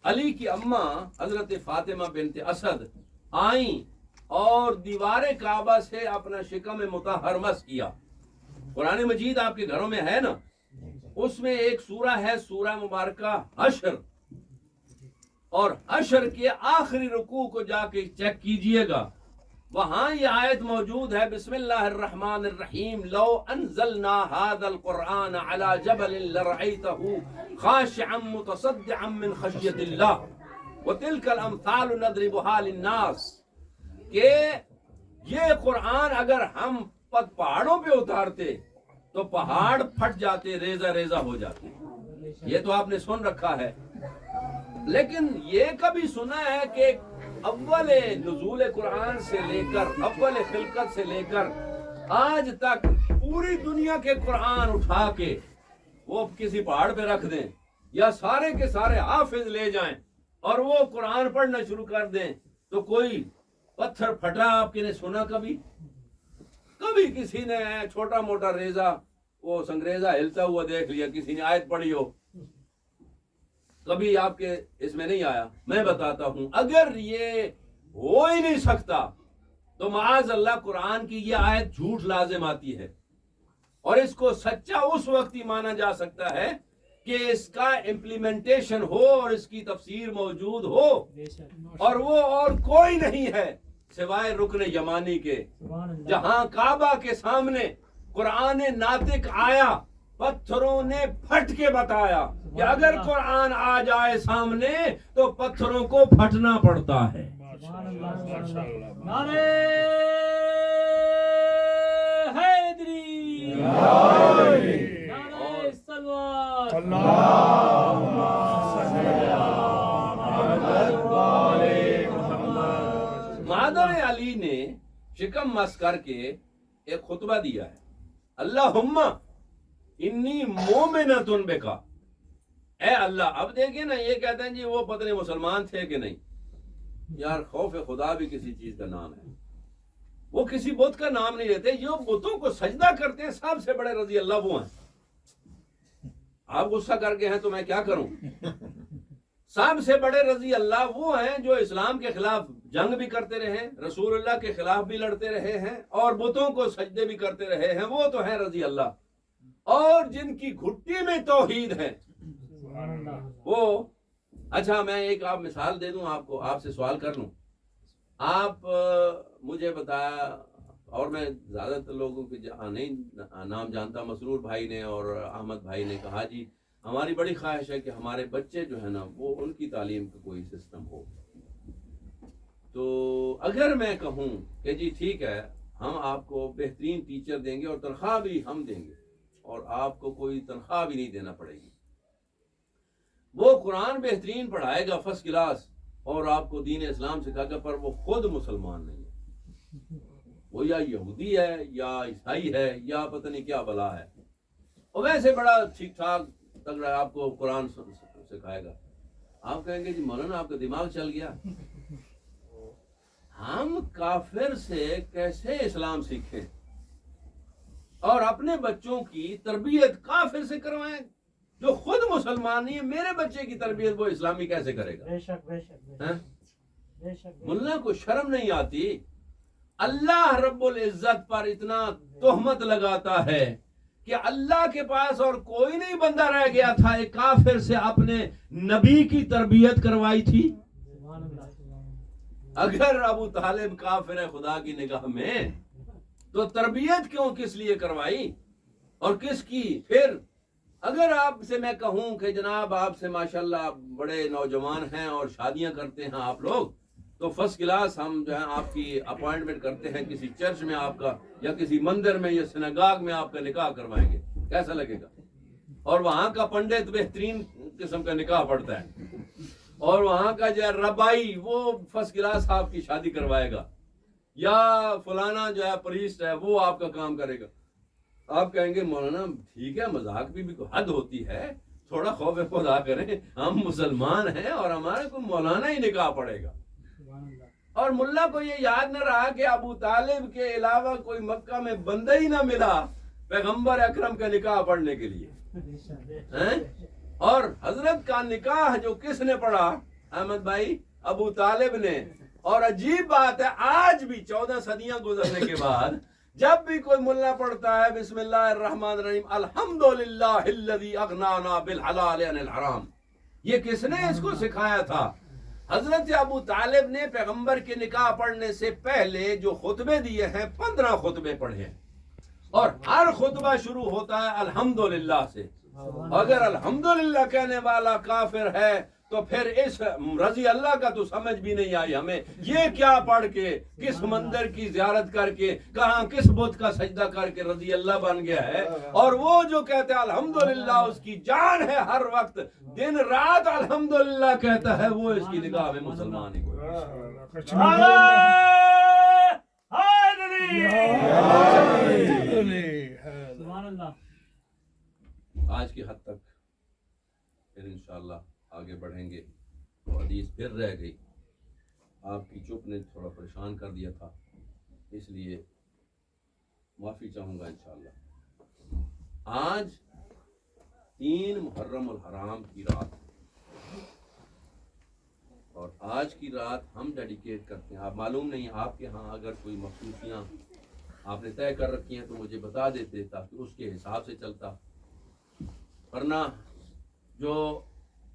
علی کی اماں حضرت فاطمہ بنت اسد آئیں اور دیوار کعبہ سے اپنا شکم مطہر مس کیا. قرآن مجید آپ کے گھروں میں ہے نا، اس میں ایک سورہ ہے، سورہ مبارکہ حشر، اور حشر کے آخری رکوع کو جا کے چیک کیجئے گا، وہاں یہ آیت موجود ہے، بسم اللہ الرحمن الرحیم، لو انزلنا هذا القرآن على جبل لرأيته خاشعا متصدعا من خشیة اللہ وتلك الامثال نضربها للناس. کہ یہ قرآن اگر ہم پہاڑوں پہ اتارتے تو پہاڑ پھٹ جاتے، ریزہ ریزہ ہو جاتے. یہ تو آپ نے سن رکھا ہے، لیکن یہ کبھی سنا ہے کہ اول نزول قرآن سے لے کر، اول خلقت سے لے کر آج تک پوری دنیا کے قرآن اٹھا کے وہ کسی پہاڑ پہ رکھ دیں، یا سارے کے سارے حافظ لے جائیں اور وہ قرآن پڑھنا شروع کر دیں تو کوئی پتھر پھٹا آپ کے نے سنا؟ کبھی کسی نے چھوٹا موٹا ریزہ، وہ سنگریزہ ہلتا ہوا دیکھ لیا، کسی نے آیت پڑھی ہو، کبھی آپ کے اس میں نہیں آیا؟ میں بتاتا ہوں، اگر یہ ہو ہی نہیں سکتا تو معاذ اللہ قرآن کی یہ آیت جھوٹ لازم آتی ہے، اور اس کو سچا اس وقت ہی مانا جا سکتا ہے کہ اس کا امپلیمنٹیشن ہو اور اس کی تفسیر موجود ہو، اور وہ اور کوئی نہیں ہے سوائے رکن یمانی کے، جہاں کعبہ کے سامنے قرآن ناطق آیا، پتھروں نے پھٹ کے بتایا کہ اگر قرآن آ جائے سامنے تو پتھروں کو پھٹنا پڑتا ہے۔ نعرے حیدری، نعرے سلوات، مادر علی نے شکم مس کر کے ایک خطبہ دیا ہے، اللہم انی مومنۃ بکا، اے اللہ۔ اب دیکھیں نا، یہ کہتے ہیں جی وہ پتہ نہیں مسلمان تھے کہ نہیں۔ یار خوف خدا بھی کسی چیز کا نام ہے، وہ کسی بت کا نام نہیں لیتے، جو بتوں کو سجدہ کرتے ہیں سب سے بڑے رضی اللہ وہ ہیں۔ آپ غصہ کر کے ہیں تو میں کیا کروں؟ سب سے بڑے رضی اللہ وہ ہیں جو اسلام کے خلاف جنگ بھی کرتے رہے، رسول اللہ کے خلاف بھی لڑتے رہے ہیں، اور بتوں کو سجدے بھی کرتے رہے ہیں، وہ تو ہیں رضی اللہ۔ اور جن کی گھٹی میں توحید ہے وہ، اچھا میں ایک آپ مثال دے دوں آپ کو، آپ سے سوال کر لوں۔ آپ مجھے بتایا، اور میں زیادہ تر لوگوں کے نہیں نام جانتا، مسرور بھائی نے اور احمد بھائی نے کہا جی ہماری بڑی خواہش ہے کہ ہمارے بچے جو ہے نا وہ ان کی تعلیم کا کوئی سسٹم ہو۔ تو اگر میں کہوں کہ جی ٹھیک ہے ہم آپ کو بہترین ٹیچر دیں گے اور تنخواہ بھی ہم دیں گے، اور آپ کو کوئی تنخواہ بھی نہیں دینا پڑے گی، وہ قرآن بہترین پڑھائے گا فرسٹ کلاس، اور آپ کو دین اسلام سکھائے گا، پر وہ خود مسلمان نہیں ہے، وہ یا یہودی ہے یا عیسائی ہے یا پتہ نہیں کیا بلا ہے، اور ویسے بڑا ٹھیک ٹھاک تگڑا آپ کو قرآن سکھائے گا۔ آپ کہیں گے جی مولانا آپ کا دماغ چل گیا، ہم کافر سے کیسے اسلام سیکھیں اور اپنے بچوں کی تربیت کافر سے کروائیں جو خود مسلمان نہیں ہے؟ میرے بچے کی تربیت وہ اسلامی کیسے کرے گا؟ ملا کو شرم نہیں آتی؟ اللہ رب العزت پر اتنا تہمت لگاتا ہے کہ اللہ کے پاس اور کوئی نہیں بندہ رہ گیا تھا، ایک کافر سے اپنے نبی کی تربیت کروائی تھی۔ اگر ابو طالب کافر ہے خدا کی نگاہ میں تو تربیت کیوں کس لیے کروائی اور کس کی؟ پھر اگر آپ سے میں کہوں کہ جناب آپ سے ماشاءاللہ بڑے نوجوان ہیں اور شادیاں کرتے ہیں آپ لوگ، تو فرسٹ کلاس ہم جو ہے آپ کی اپوائنٹمنٹ کرتے ہیں کسی چرچ میں آپ کا یا کسی مندر میں یا سنگاگ میں آپ کا نکاح کروائیں گے، کیسا لگے گا؟ اور وہاں کا پنڈت بہترین قسم کا نکاح پڑھتا ہے، اور وہاں کا جو ہے ربائی وہ فرسٹ کلاس آپ کی شادی کروائے گا، یا فلانا جو ہے پریسٹ ہے وہ آپ کا کام کرے گا۔ آپ کہیں گے مولانا ٹھیک ہے مذاق بھی کوئی حد ہوتی ہے، تھوڑا خوف خدا کریں، ہم مسلمان ہیں اور ہمارے کو مولانا ہی نکاح پڑے گا۔ اور ملا کو یہ یاد نہ رہا کہ ابو طالب کے علاوہ کوئی مکہ میں بندہ ہی نہ ملا پیغمبر اکرم کا نکاح پڑھنے کے لیے، اور حضرت کا نکاح جو کس نے پڑھا؟ احمد بھائی، ابو طالب نے۔ اور عجیب بات ہے آج بھی 14 صدیاں گزرنے کے بعد جب بھی کوئی ملا پڑھتا ہے بسم اللہ الرحمن الرحیم الحمدللہ الذی اغنانا بالحلال عن الحرام، یہ کس نے اس کو سکھایا تھا؟ حضرت ابو طالب نے پیغمبر کے نکاح پڑھنے سے پہلے جو خطبے دیے ہیں 15 خطبے پڑھے ہیں، اور ہر خطبہ شروع ہوتا ہے الحمدللہ سے۔ اگر الحمدللہ کہنے والا کافر ہے تو پھر اس رضی اللہ کا تو سمجھ بھی نہیں آئی ہمیں، یہ کیا پڑھ کے کس مندر کی زیارت کر کے کہاں کس بت کا سجدہ کر کے رضی اللہ بن گیا ہے، اور وہ جو کہتے ہیں الحمدللہ اس کی جان ہے، ہر وقت دن رات الحمدللہ کہتا ہے، وہ اس کی نگاہ میں مسلمان ہی آج کی حد تک پھر انشاءاللہ آگے بڑھیں گے۔ حدیث پھر رہ گئی، آپ کی چپ نے تھوڑا پریشان کر دیا تھا، اس لیے معافی چاہوں گا انشاءاللہ۔ آج 3 محرم الحرام کی رات، اور آج کی رات ہم ڈیڈیکیٹ کرتے ہیں۔ آپ معلوم نہیں آپ کے ہاں اگر کوئی مخصوصیاں آپ نے طے کر رکھی ہیں تو مجھے بتا دیتے تاکہ اس کے حساب سے چلتا، ورنہ جو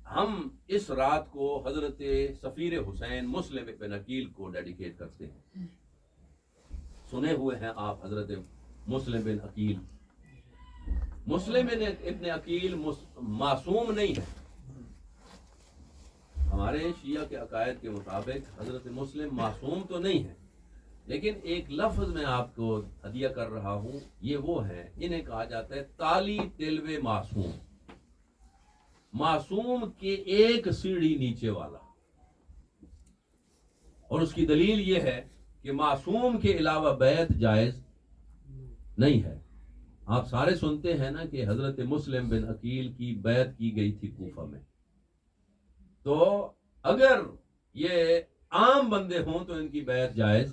ہم اس رات کو حضرت سفیر حسین مسلم بن عقیل کو ڈیڈیکیٹ کرتے ہیں. سنے ہوئے ہیں آپ حضرت مسلم بن عقیل. مسلم ابن عقیل معصوم نہیں ہے. ہمارے شیعہ کے عقائد کے مطابق حضرت مسلم معصوم تو نہیں ہے، لیکن ایک لفظ میں آپ کو ہدیہ کر رہا ہوں، یہ وہ ہے، انہیں کہا جاتا ہے تالی تلوے معصوم. معصوم کے ایک سیڑھی نیچے والا. اور اس کی دلیل یہ ہے کہ معصوم کے علاوہ بیعت جائز نہیں ہے. آپ سارے سنتے ہیں نا کہ حضرت مسلم بن عقیل کی بیعت کی گئی تھی کوفہ میں. تو اگر یہ عام بندے ہوں تو ان کی بیعت جائز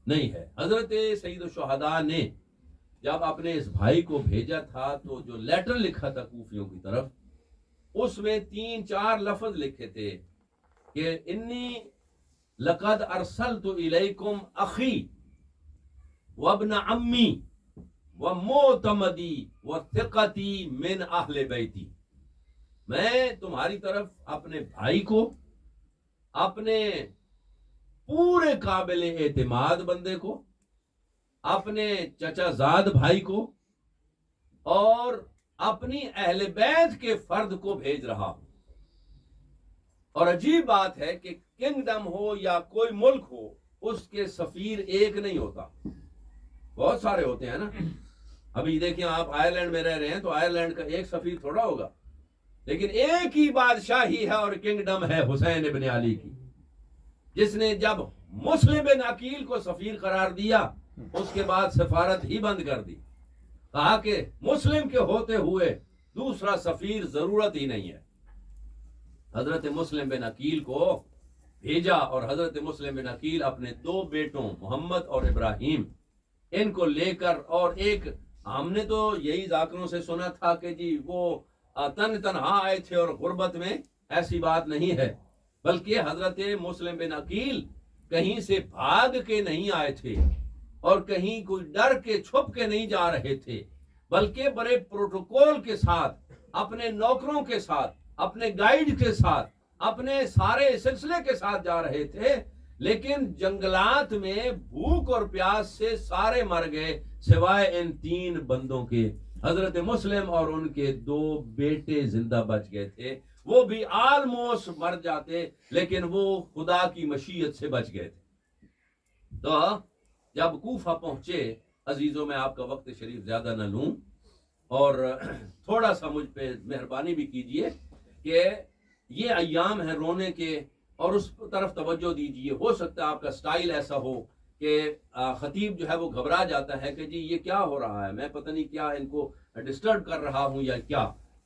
نہیں ہے. حضرت سید الشہداء نے جب اپنے اس بھائی کو بھیجا تھا تو جو لیٹر لکھا تھا کوفیوں کی طرف، اس میں 3-4 لفظ لکھے تھے کہ انی لقد ارسلت الیکم اخی وابن عمی ومعتمدی وثقتی من اہل بیتی. میں تمہاری طرف اپنے بھائی کو، اپنے پورے قابل اعتماد بندے کو، اپنے چچا زاد بھائی کو اور اپنی اہل بیت کے فرد کو بھیج رہا ہوں. اور عجیب بات ہے کہ کنگڈم ہو یا کوئی ملک ہو، اس کے سفیر ایک نہیں ہوتا، بہت سارے ہوتے ہیں نا. ابھی دیکھیں آپ آئرلینڈ میں رہ رہے ہیں تو آئرلینڈ کا ایک سفیر تھوڑا ہوگا، لیکن ایک ہی بادشاہی ہے اور کنگڈم ہے حسین ابن علی کی، جس نے جب مسلم بن عقیل کو سفیر قرار دیا اس کے بعد سفارت ہی بند کر دی. کہا کہ مسلم کے ہوتے ہوئے دوسرا سفیر ضرورت ہی نہیں ہے. حضرت مسلم بن عقیل کو بھیجا اور حضرت مسلم بن عقیل اپنے 2 بیٹوں محمد اور ابراہیم ان کو لے کر، اور ایک ہم نے تو یہی ذاکروں سے سنا تھا کہ جی وہ تنہا آئے تھے اور غربت میں، ایسی بات نہیں ہے، بلکہ حضرت مسلم بن عقیل کہیں سے بھاگ کے نہیں آئے تھے اور کہیں کوئی ڈر کے چھپ کے نہیں جا رہے تھے، بلکہ بڑے پروٹوکول کے ساتھ، اپنے نوکروں کے ساتھ، اپنے گائیڈ کے ساتھ، اپنے سارے سلسلے کے ساتھ جا رہے تھے. لیکن جنگلات میں بھوک اور پیاس سے سارے مر گئے سوائے ان 3 بندوں کے. حضرت مسلم اور ان کے 2 بیٹے زندہ بچ گئے تھے، وہ بھی آلموسٹ مر جاتے لیکن وہ خدا کی مشیت سے بچ گئے تھے. تو جب کوفہ پہنچے، عزیزوں میں آپ کا وقت شریف زیادہ نہ لوں اور تھوڑا سا مجھ پہ مہربانی بھی کیجئے کہ یہ ایام ہیں رونے کے، اور اس طرف توجہ دیجئے. ہو سکتا ہے آپ کا سٹائل ایسا ہو کہ خطیب جو ہے وہ گھبرا جاتا ہے کہ جی یہ کیا ہو رہا ہے، میں پتہ نہیں کیا ان کو ڈسٹرب کر رہا ہوں یا کیا.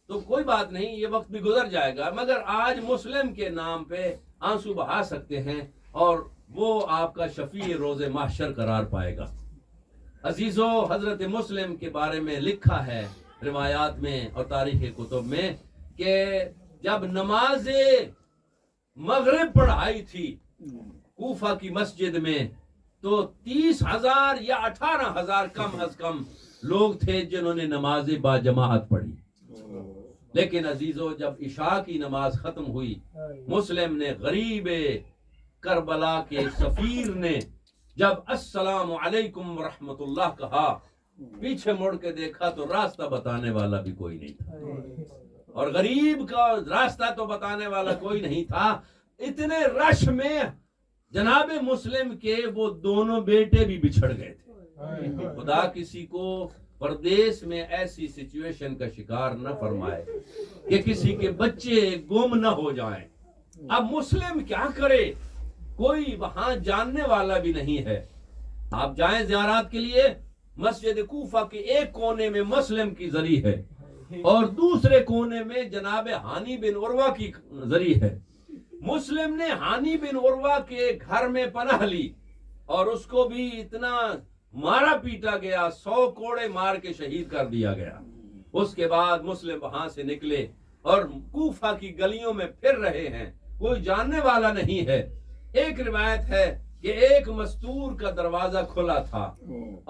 تو کوئی بات نہیں، یہ وقت بھی گزر جائے گا، مگر آج مسلم کے نام پہ آنسو بہا سکتے ہیں اور وہ آپ کا شفیع روز محشر قرار پائے گا. عزیزو، حضرت مسلم کے بارے میں لکھا ہے روایات میں اور تاریخ کتب میں کہ جب نماز مغرب پڑھائی تھی کوفہ کی مسجد میں تو 30,000 یا 18,000 کم از کم لوگ تھے جنہوں نے نماز با جماعت پڑھی. لیکن عزیزو، جب عشاء کی نماز ختم ہوئی، مسلم نے غریب کربلا کے سفیر نے جب السلام علیکم ورحمۃ اللہ کہا، پیچھے مڑ کے دیکھا تو راستہ بتانے والا بھی کوئی نہیں تھا، اور غریب کا راستہ تو بتانے والا کوئی نہیں تھا. اتنے رش میں جناب مسلم کے وہ 2 بیٹے بھی بچھڑ گئے تھے. خدا کسی کو پردیس میں ایسی سچویشن کا شکار نہ فرمائے کہ کسی کے بچے گم نہ ہو جائیں. اب مسلم کیا کرے، کوئی وہاں جاننے والا بھی نہیں ہے. آپ جائیں زیارات کے لیے، مسجد کوفہ کے ایک کونے میں مسلم کی زری ہے اور دوسرے کونے میں جناب ہانی بن عروہ کی زری ہے. مسلم نے ہانی بن عروہ کے گھر میں پناہ لی اور اس کو بھی اتنا مارا پیٹا گیا، 100 کوڑے مار کے شہید کر دیا گیا. اس کے بعد مسلم وہاں سے نکلے اور کوفہ کی گلیوں میں پھر رہے ہیں، کوئی جاننے والا نہیں ہے. ایک روایت ہے کہ ایک مستور کا دروازہ کھلا تھا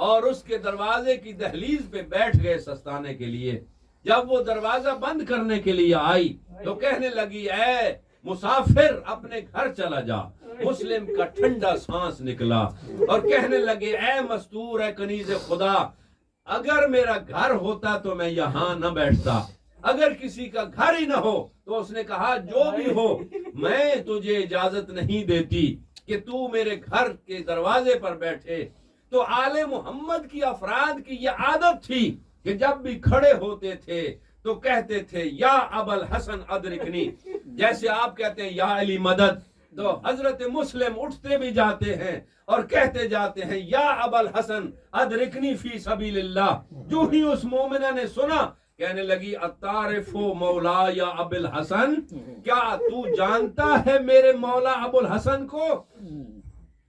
اور اس کے دروازے کی دہلیز پہ بیٹھ گئے سستانے کے لیے. جب وہ دروازہ بند کرنے کے لیے آئی تو کہنے لگی اے مسافر اپنے گھر چلا جا. مسلم کا ٹھنڈا سانس نکلا اور کہنے لگے اے مستور اے کنیز خدا، اگر میرا گھر ہوتا تو میں یہاں نہ بیٹھتا، اگر کسی کا گھر ہی نہ ہو تو اس نے کہا جو بھی ہو میں تجھے اجازت نہیں دیتی کہ تو میرے گھر کے دروازے پر بیٹھے. تو آل محمد کی افراد کی یہ عادت تھی کہ جب بھی کھڑے ہوتے تھے تو کہتے تھے یا ابا الحسن ادرکنی، جیسے آپ کہتے ہیں یا علی مدد، تو حضرت مسلم اٹھتے بھی جاتے ہیں اور کہتے جاتے ہیں یا ابا الحسن ادرکنی فی سبیل اللہ. جو ہی اس مومنہ نے سنا کہنے لگی اتعرف مولا یا ابو الحسن، کیا تو جانتا ہے میرے مولا ابو الحسن کو؟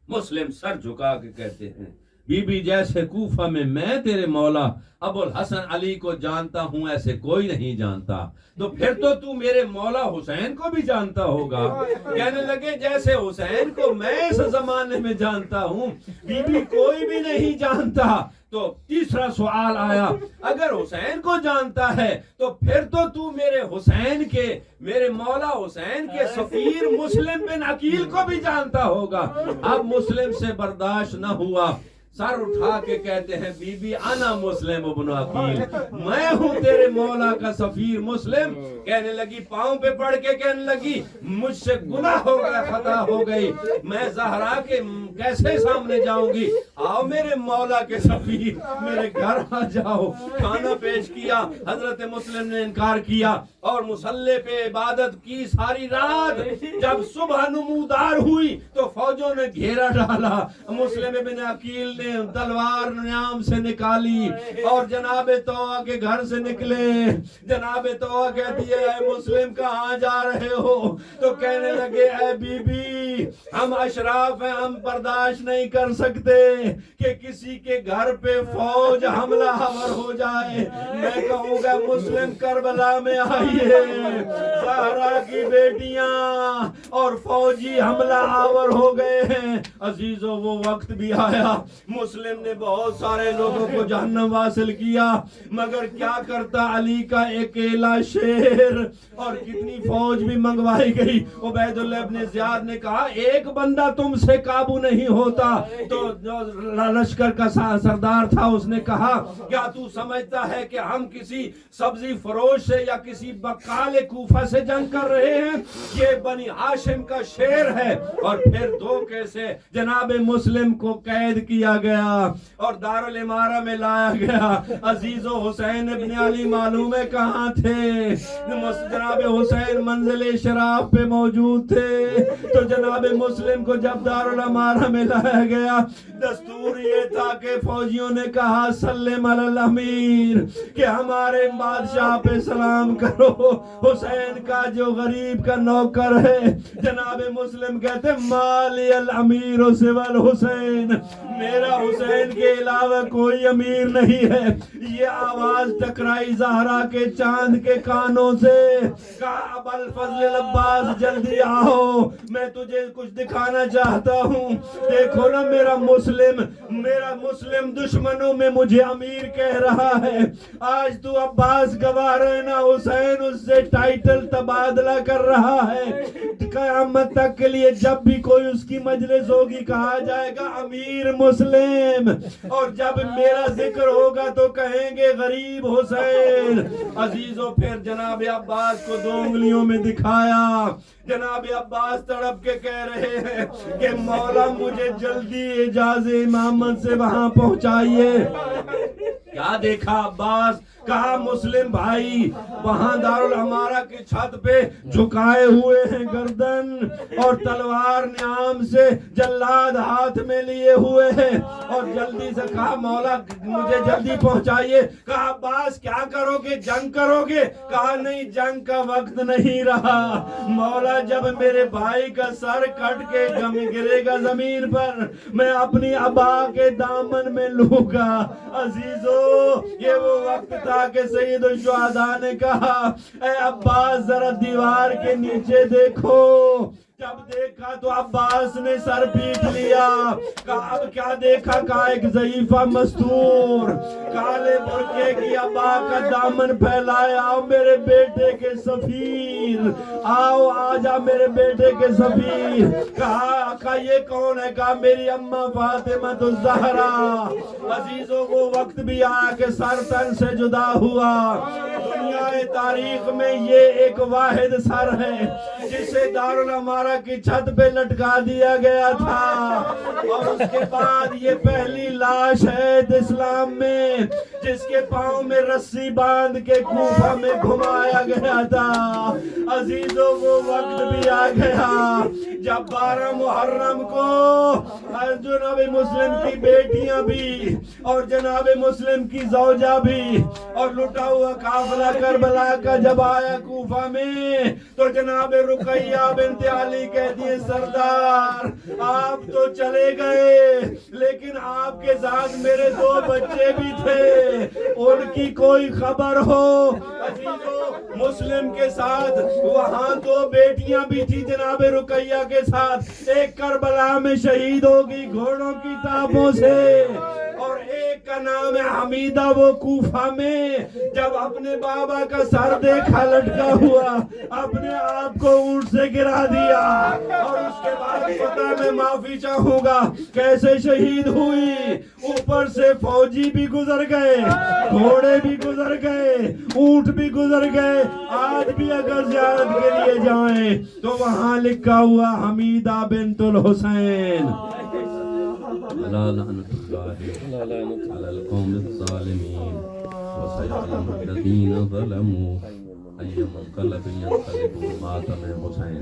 مسلم سر جھکا کے کہتے ہیں بی بی جیسے کوفہ میں تیرے مولا ابو الحسن علی کو جانتا ہوں ایسے کوئی نہیں جانتا، تو پھر تو میرے مولا حسین کو بھی جانتا ہوگا. کہنے لگے جیسے حسین کو میں اس زمانے میں جانتا ہوں بی بی کوئی بھی نہیں جانتا. تو تیسرا سوال آیا اگر حسین کو جانتا ہے تو پھر تو میرے حسین کے، میرے مولا حسین کے سفیر مسلم بن عقیل کو بھی جانتا ہوگا. اب مسلم سے برداشت نہ ہوا، سر اٹھا کے کہتے ہیں بی بی انا مسلم ابن عقیل، میں ہوں تیرے مولا کا سفیر مسلم. کہنے لگی پاؤں پہ پڑ کے کہنے لگی مجھ سے گناہ ہو گیا، خطا ہو گئی، میں زہرا کے کیسے سامنے جاؤں گی؟ آؤ میرے مولا کے سفیر میرے گھر آ جاؤ. کھانا پیش کیا، حضرت مسلم نے انکار کیا اور مصلی پہ عبادت کی ساری رات. جب صبح نمودار ہوئی تو فوجوں نے گھیرا ڈالا. مسلم ابن عقیل نے تلوار نیام سے نکالی اور جناب طوع کے گھر سے نکلے. جناب طوع کہتی ہے اے مسلم کہاں جا رہے ہو؟ تو کہنے لگے اے بی بی ہم اشراف ہیں، ہم برداشت نہیں کر سکتے کہ کسی کے گھر پہ فوج حملہ آور ہو جائے. میں کہوں گا مسلم کربلا میں آئیے، زہرا کی بیٹیاں اور فوجی حملہ آور ہو گئے ہیں. عزیزو وہ وقت بھی آیا، مسلم نے بہت سارے لوگوں کو جہنم واصل کیا، مگر کیا کرتا علی کا اکیلا شیر. اور کتنی فوج بھی منگوائی گئی. عبید اللہ ابن زیاد نے کہا ایک بندہ تم سے قابو نہیں ہوتا. تو جو لشکر کا سردار تھا اس نے کہا کیا تو سمجھتا ہے کہ ہم کسی سبزی فروش سے یا کسی بقال کوفہ سے جنگ کر رہے ہیں؟ یہ بنی ہاشم کا شیر ہے. اور پھر دھوکے سے جناب مسلم کو قید کیا گیا اور دارالامارہ میں لایا گیا. عزیز و حسین ابن علی معلوم ہے کہاں تھے؟ جناب حسین منزل شراب پہ موجود تھے. تو جناب مسلم کو جب دارالامارہ میں لایا گیا دستور یہ تھا کہ فوجیوں نے کہا سلم علی الامیر، کہ ہمارے بادشاہ پہ سلام کرو، حسین کا جو غریب کا نوکر ہے. جناب مسلم کہتے مالی الامیر سوى الحسین، میرا حسین کے علاوہ کوئی امیر نہیں ہے. یہ آواز ٹکرائی زہرا کے چاند کے کانوں سے. کہا ابا الفضل العباس جلدی آؤ، میں تجھے کچھ دکھانا چاہتا ہوں. دیکھو نا میرا مسلم دشمنوں میں مجھے امیر کہہ رہا ہے. آج تو عباس گواہ رہنا حسین اس سے ٹائٹل تبادلہ کر رہا ہے. قیامت تک کے لیے جب بھی کوئی اس کی مجلس ہوگی کہا جائے گا امیر مسلم، اور جب میرا ذکر ہوگا تو کہیں گے غریب حسین. عزیزو پھر جناب عباس کو 2 انگلیوں میں دکھایا. جناب عباس تڑپ کے کہہ رہے ہیں کہ مولا مجھے جلدی اجازت امامت سے وہاں پہنچائیے. کیا دیکھا عباس؟ کہا مسلم بھائی وہاں دارالامارہ کی چھت پہ جھکائے ہوئے ہیں گردن اور تلوار نیام سے جلاد ہاتھ میں لیے ہوئے ہیں. اور جلدی سے کہا مولا مجھے جلدی پہنچائیے. کہا عباس کیا کرو گے؟ جنگ کرو گے؟ کہا نہیں، جنگ کا وقت نہیں رہا. مولا جب میرے بھائی کا سر کٹ کے گرے گا زمین پر میں اپنی ابا کے دامن میں لوں گا. عزیزو یہ وہ وقت تھا کہ سید الشہداء نے کہا اے عباس ذرا دیوار کے نیچے دیکھو. جب دیکھا تو عباس نے سر پیٹ لیا. کہا اب کیا دیکھا؟ کہا ایک ضعیفہ مستور کالے برقعے کی ابا کا دامن پھیلایا. آؤ میرے بیٹے کے سفیر, آؤ آجا میرے بیٹے کے سفیر. کہا یہ کون ہے؟ کہا میری اماں فاطمہ الزہرا. عزیزوں وہ وقت بھی آیا کہ سر تن سے جدا ہوا. دنیا تاریخ میں یہ ایک واحد سر ہے جسے دارالامارہ کی چھت پہ لٹکا دیا گیا تھا, اور اس کے بعد یہ پہلی لاش ہے اسلام میں جس کے پاؤں میں رسی باندھ کے کوفہ میں گھمایا گیا تھا. عزیزوں وہ وقت بھی آ گیا جب 12 محرم کو جناب مسلم کی بیٹیاں بھی اور جناب مسلم کی زوجہ بھی اور لٹا ہوا قافلہ کربلا کا جب آیا کوفہ میں تو جناب رقیہ بنت علی کہتی ہے سردار آپ تو چلے گئے لیکن آپ کے ساتھ میرے 2 بچے بھی تھے, ان کی کوئی خبر ہو؟ عزیزو مسلم کے ساتھ وہاں 2 بیٹیاں بھی تھی جناب رقیہ کے ساتھ. ایک کربلا میں شہید ہوگی گھوڑوں کی ٹاپوں سے, اور ایک کا نام ہے حمیدہ. وہ کوفہ میں جب اپنے بابا کا سر دیکھا لٹکا ہوا اپنے آپ کو اونٹ سے گرا دیا, اور اس کے بعد پتہ میں معافی چاہوں گا کیسے شہید ہوئی. اوپر سے فوجی بھی گزر گئے, گھوڑے بھی گزر گئے, اونٹ بھی گزر گئے. آج بھی اگر زیارت کے لیے جائیں تو وہاں لکھا ہوا حمیدہ بنت الحسین. لعنت اللہ علی القوم الظالمین وسيعلم الذين ظلموا أي منقلب ينقلبون مات من حسین.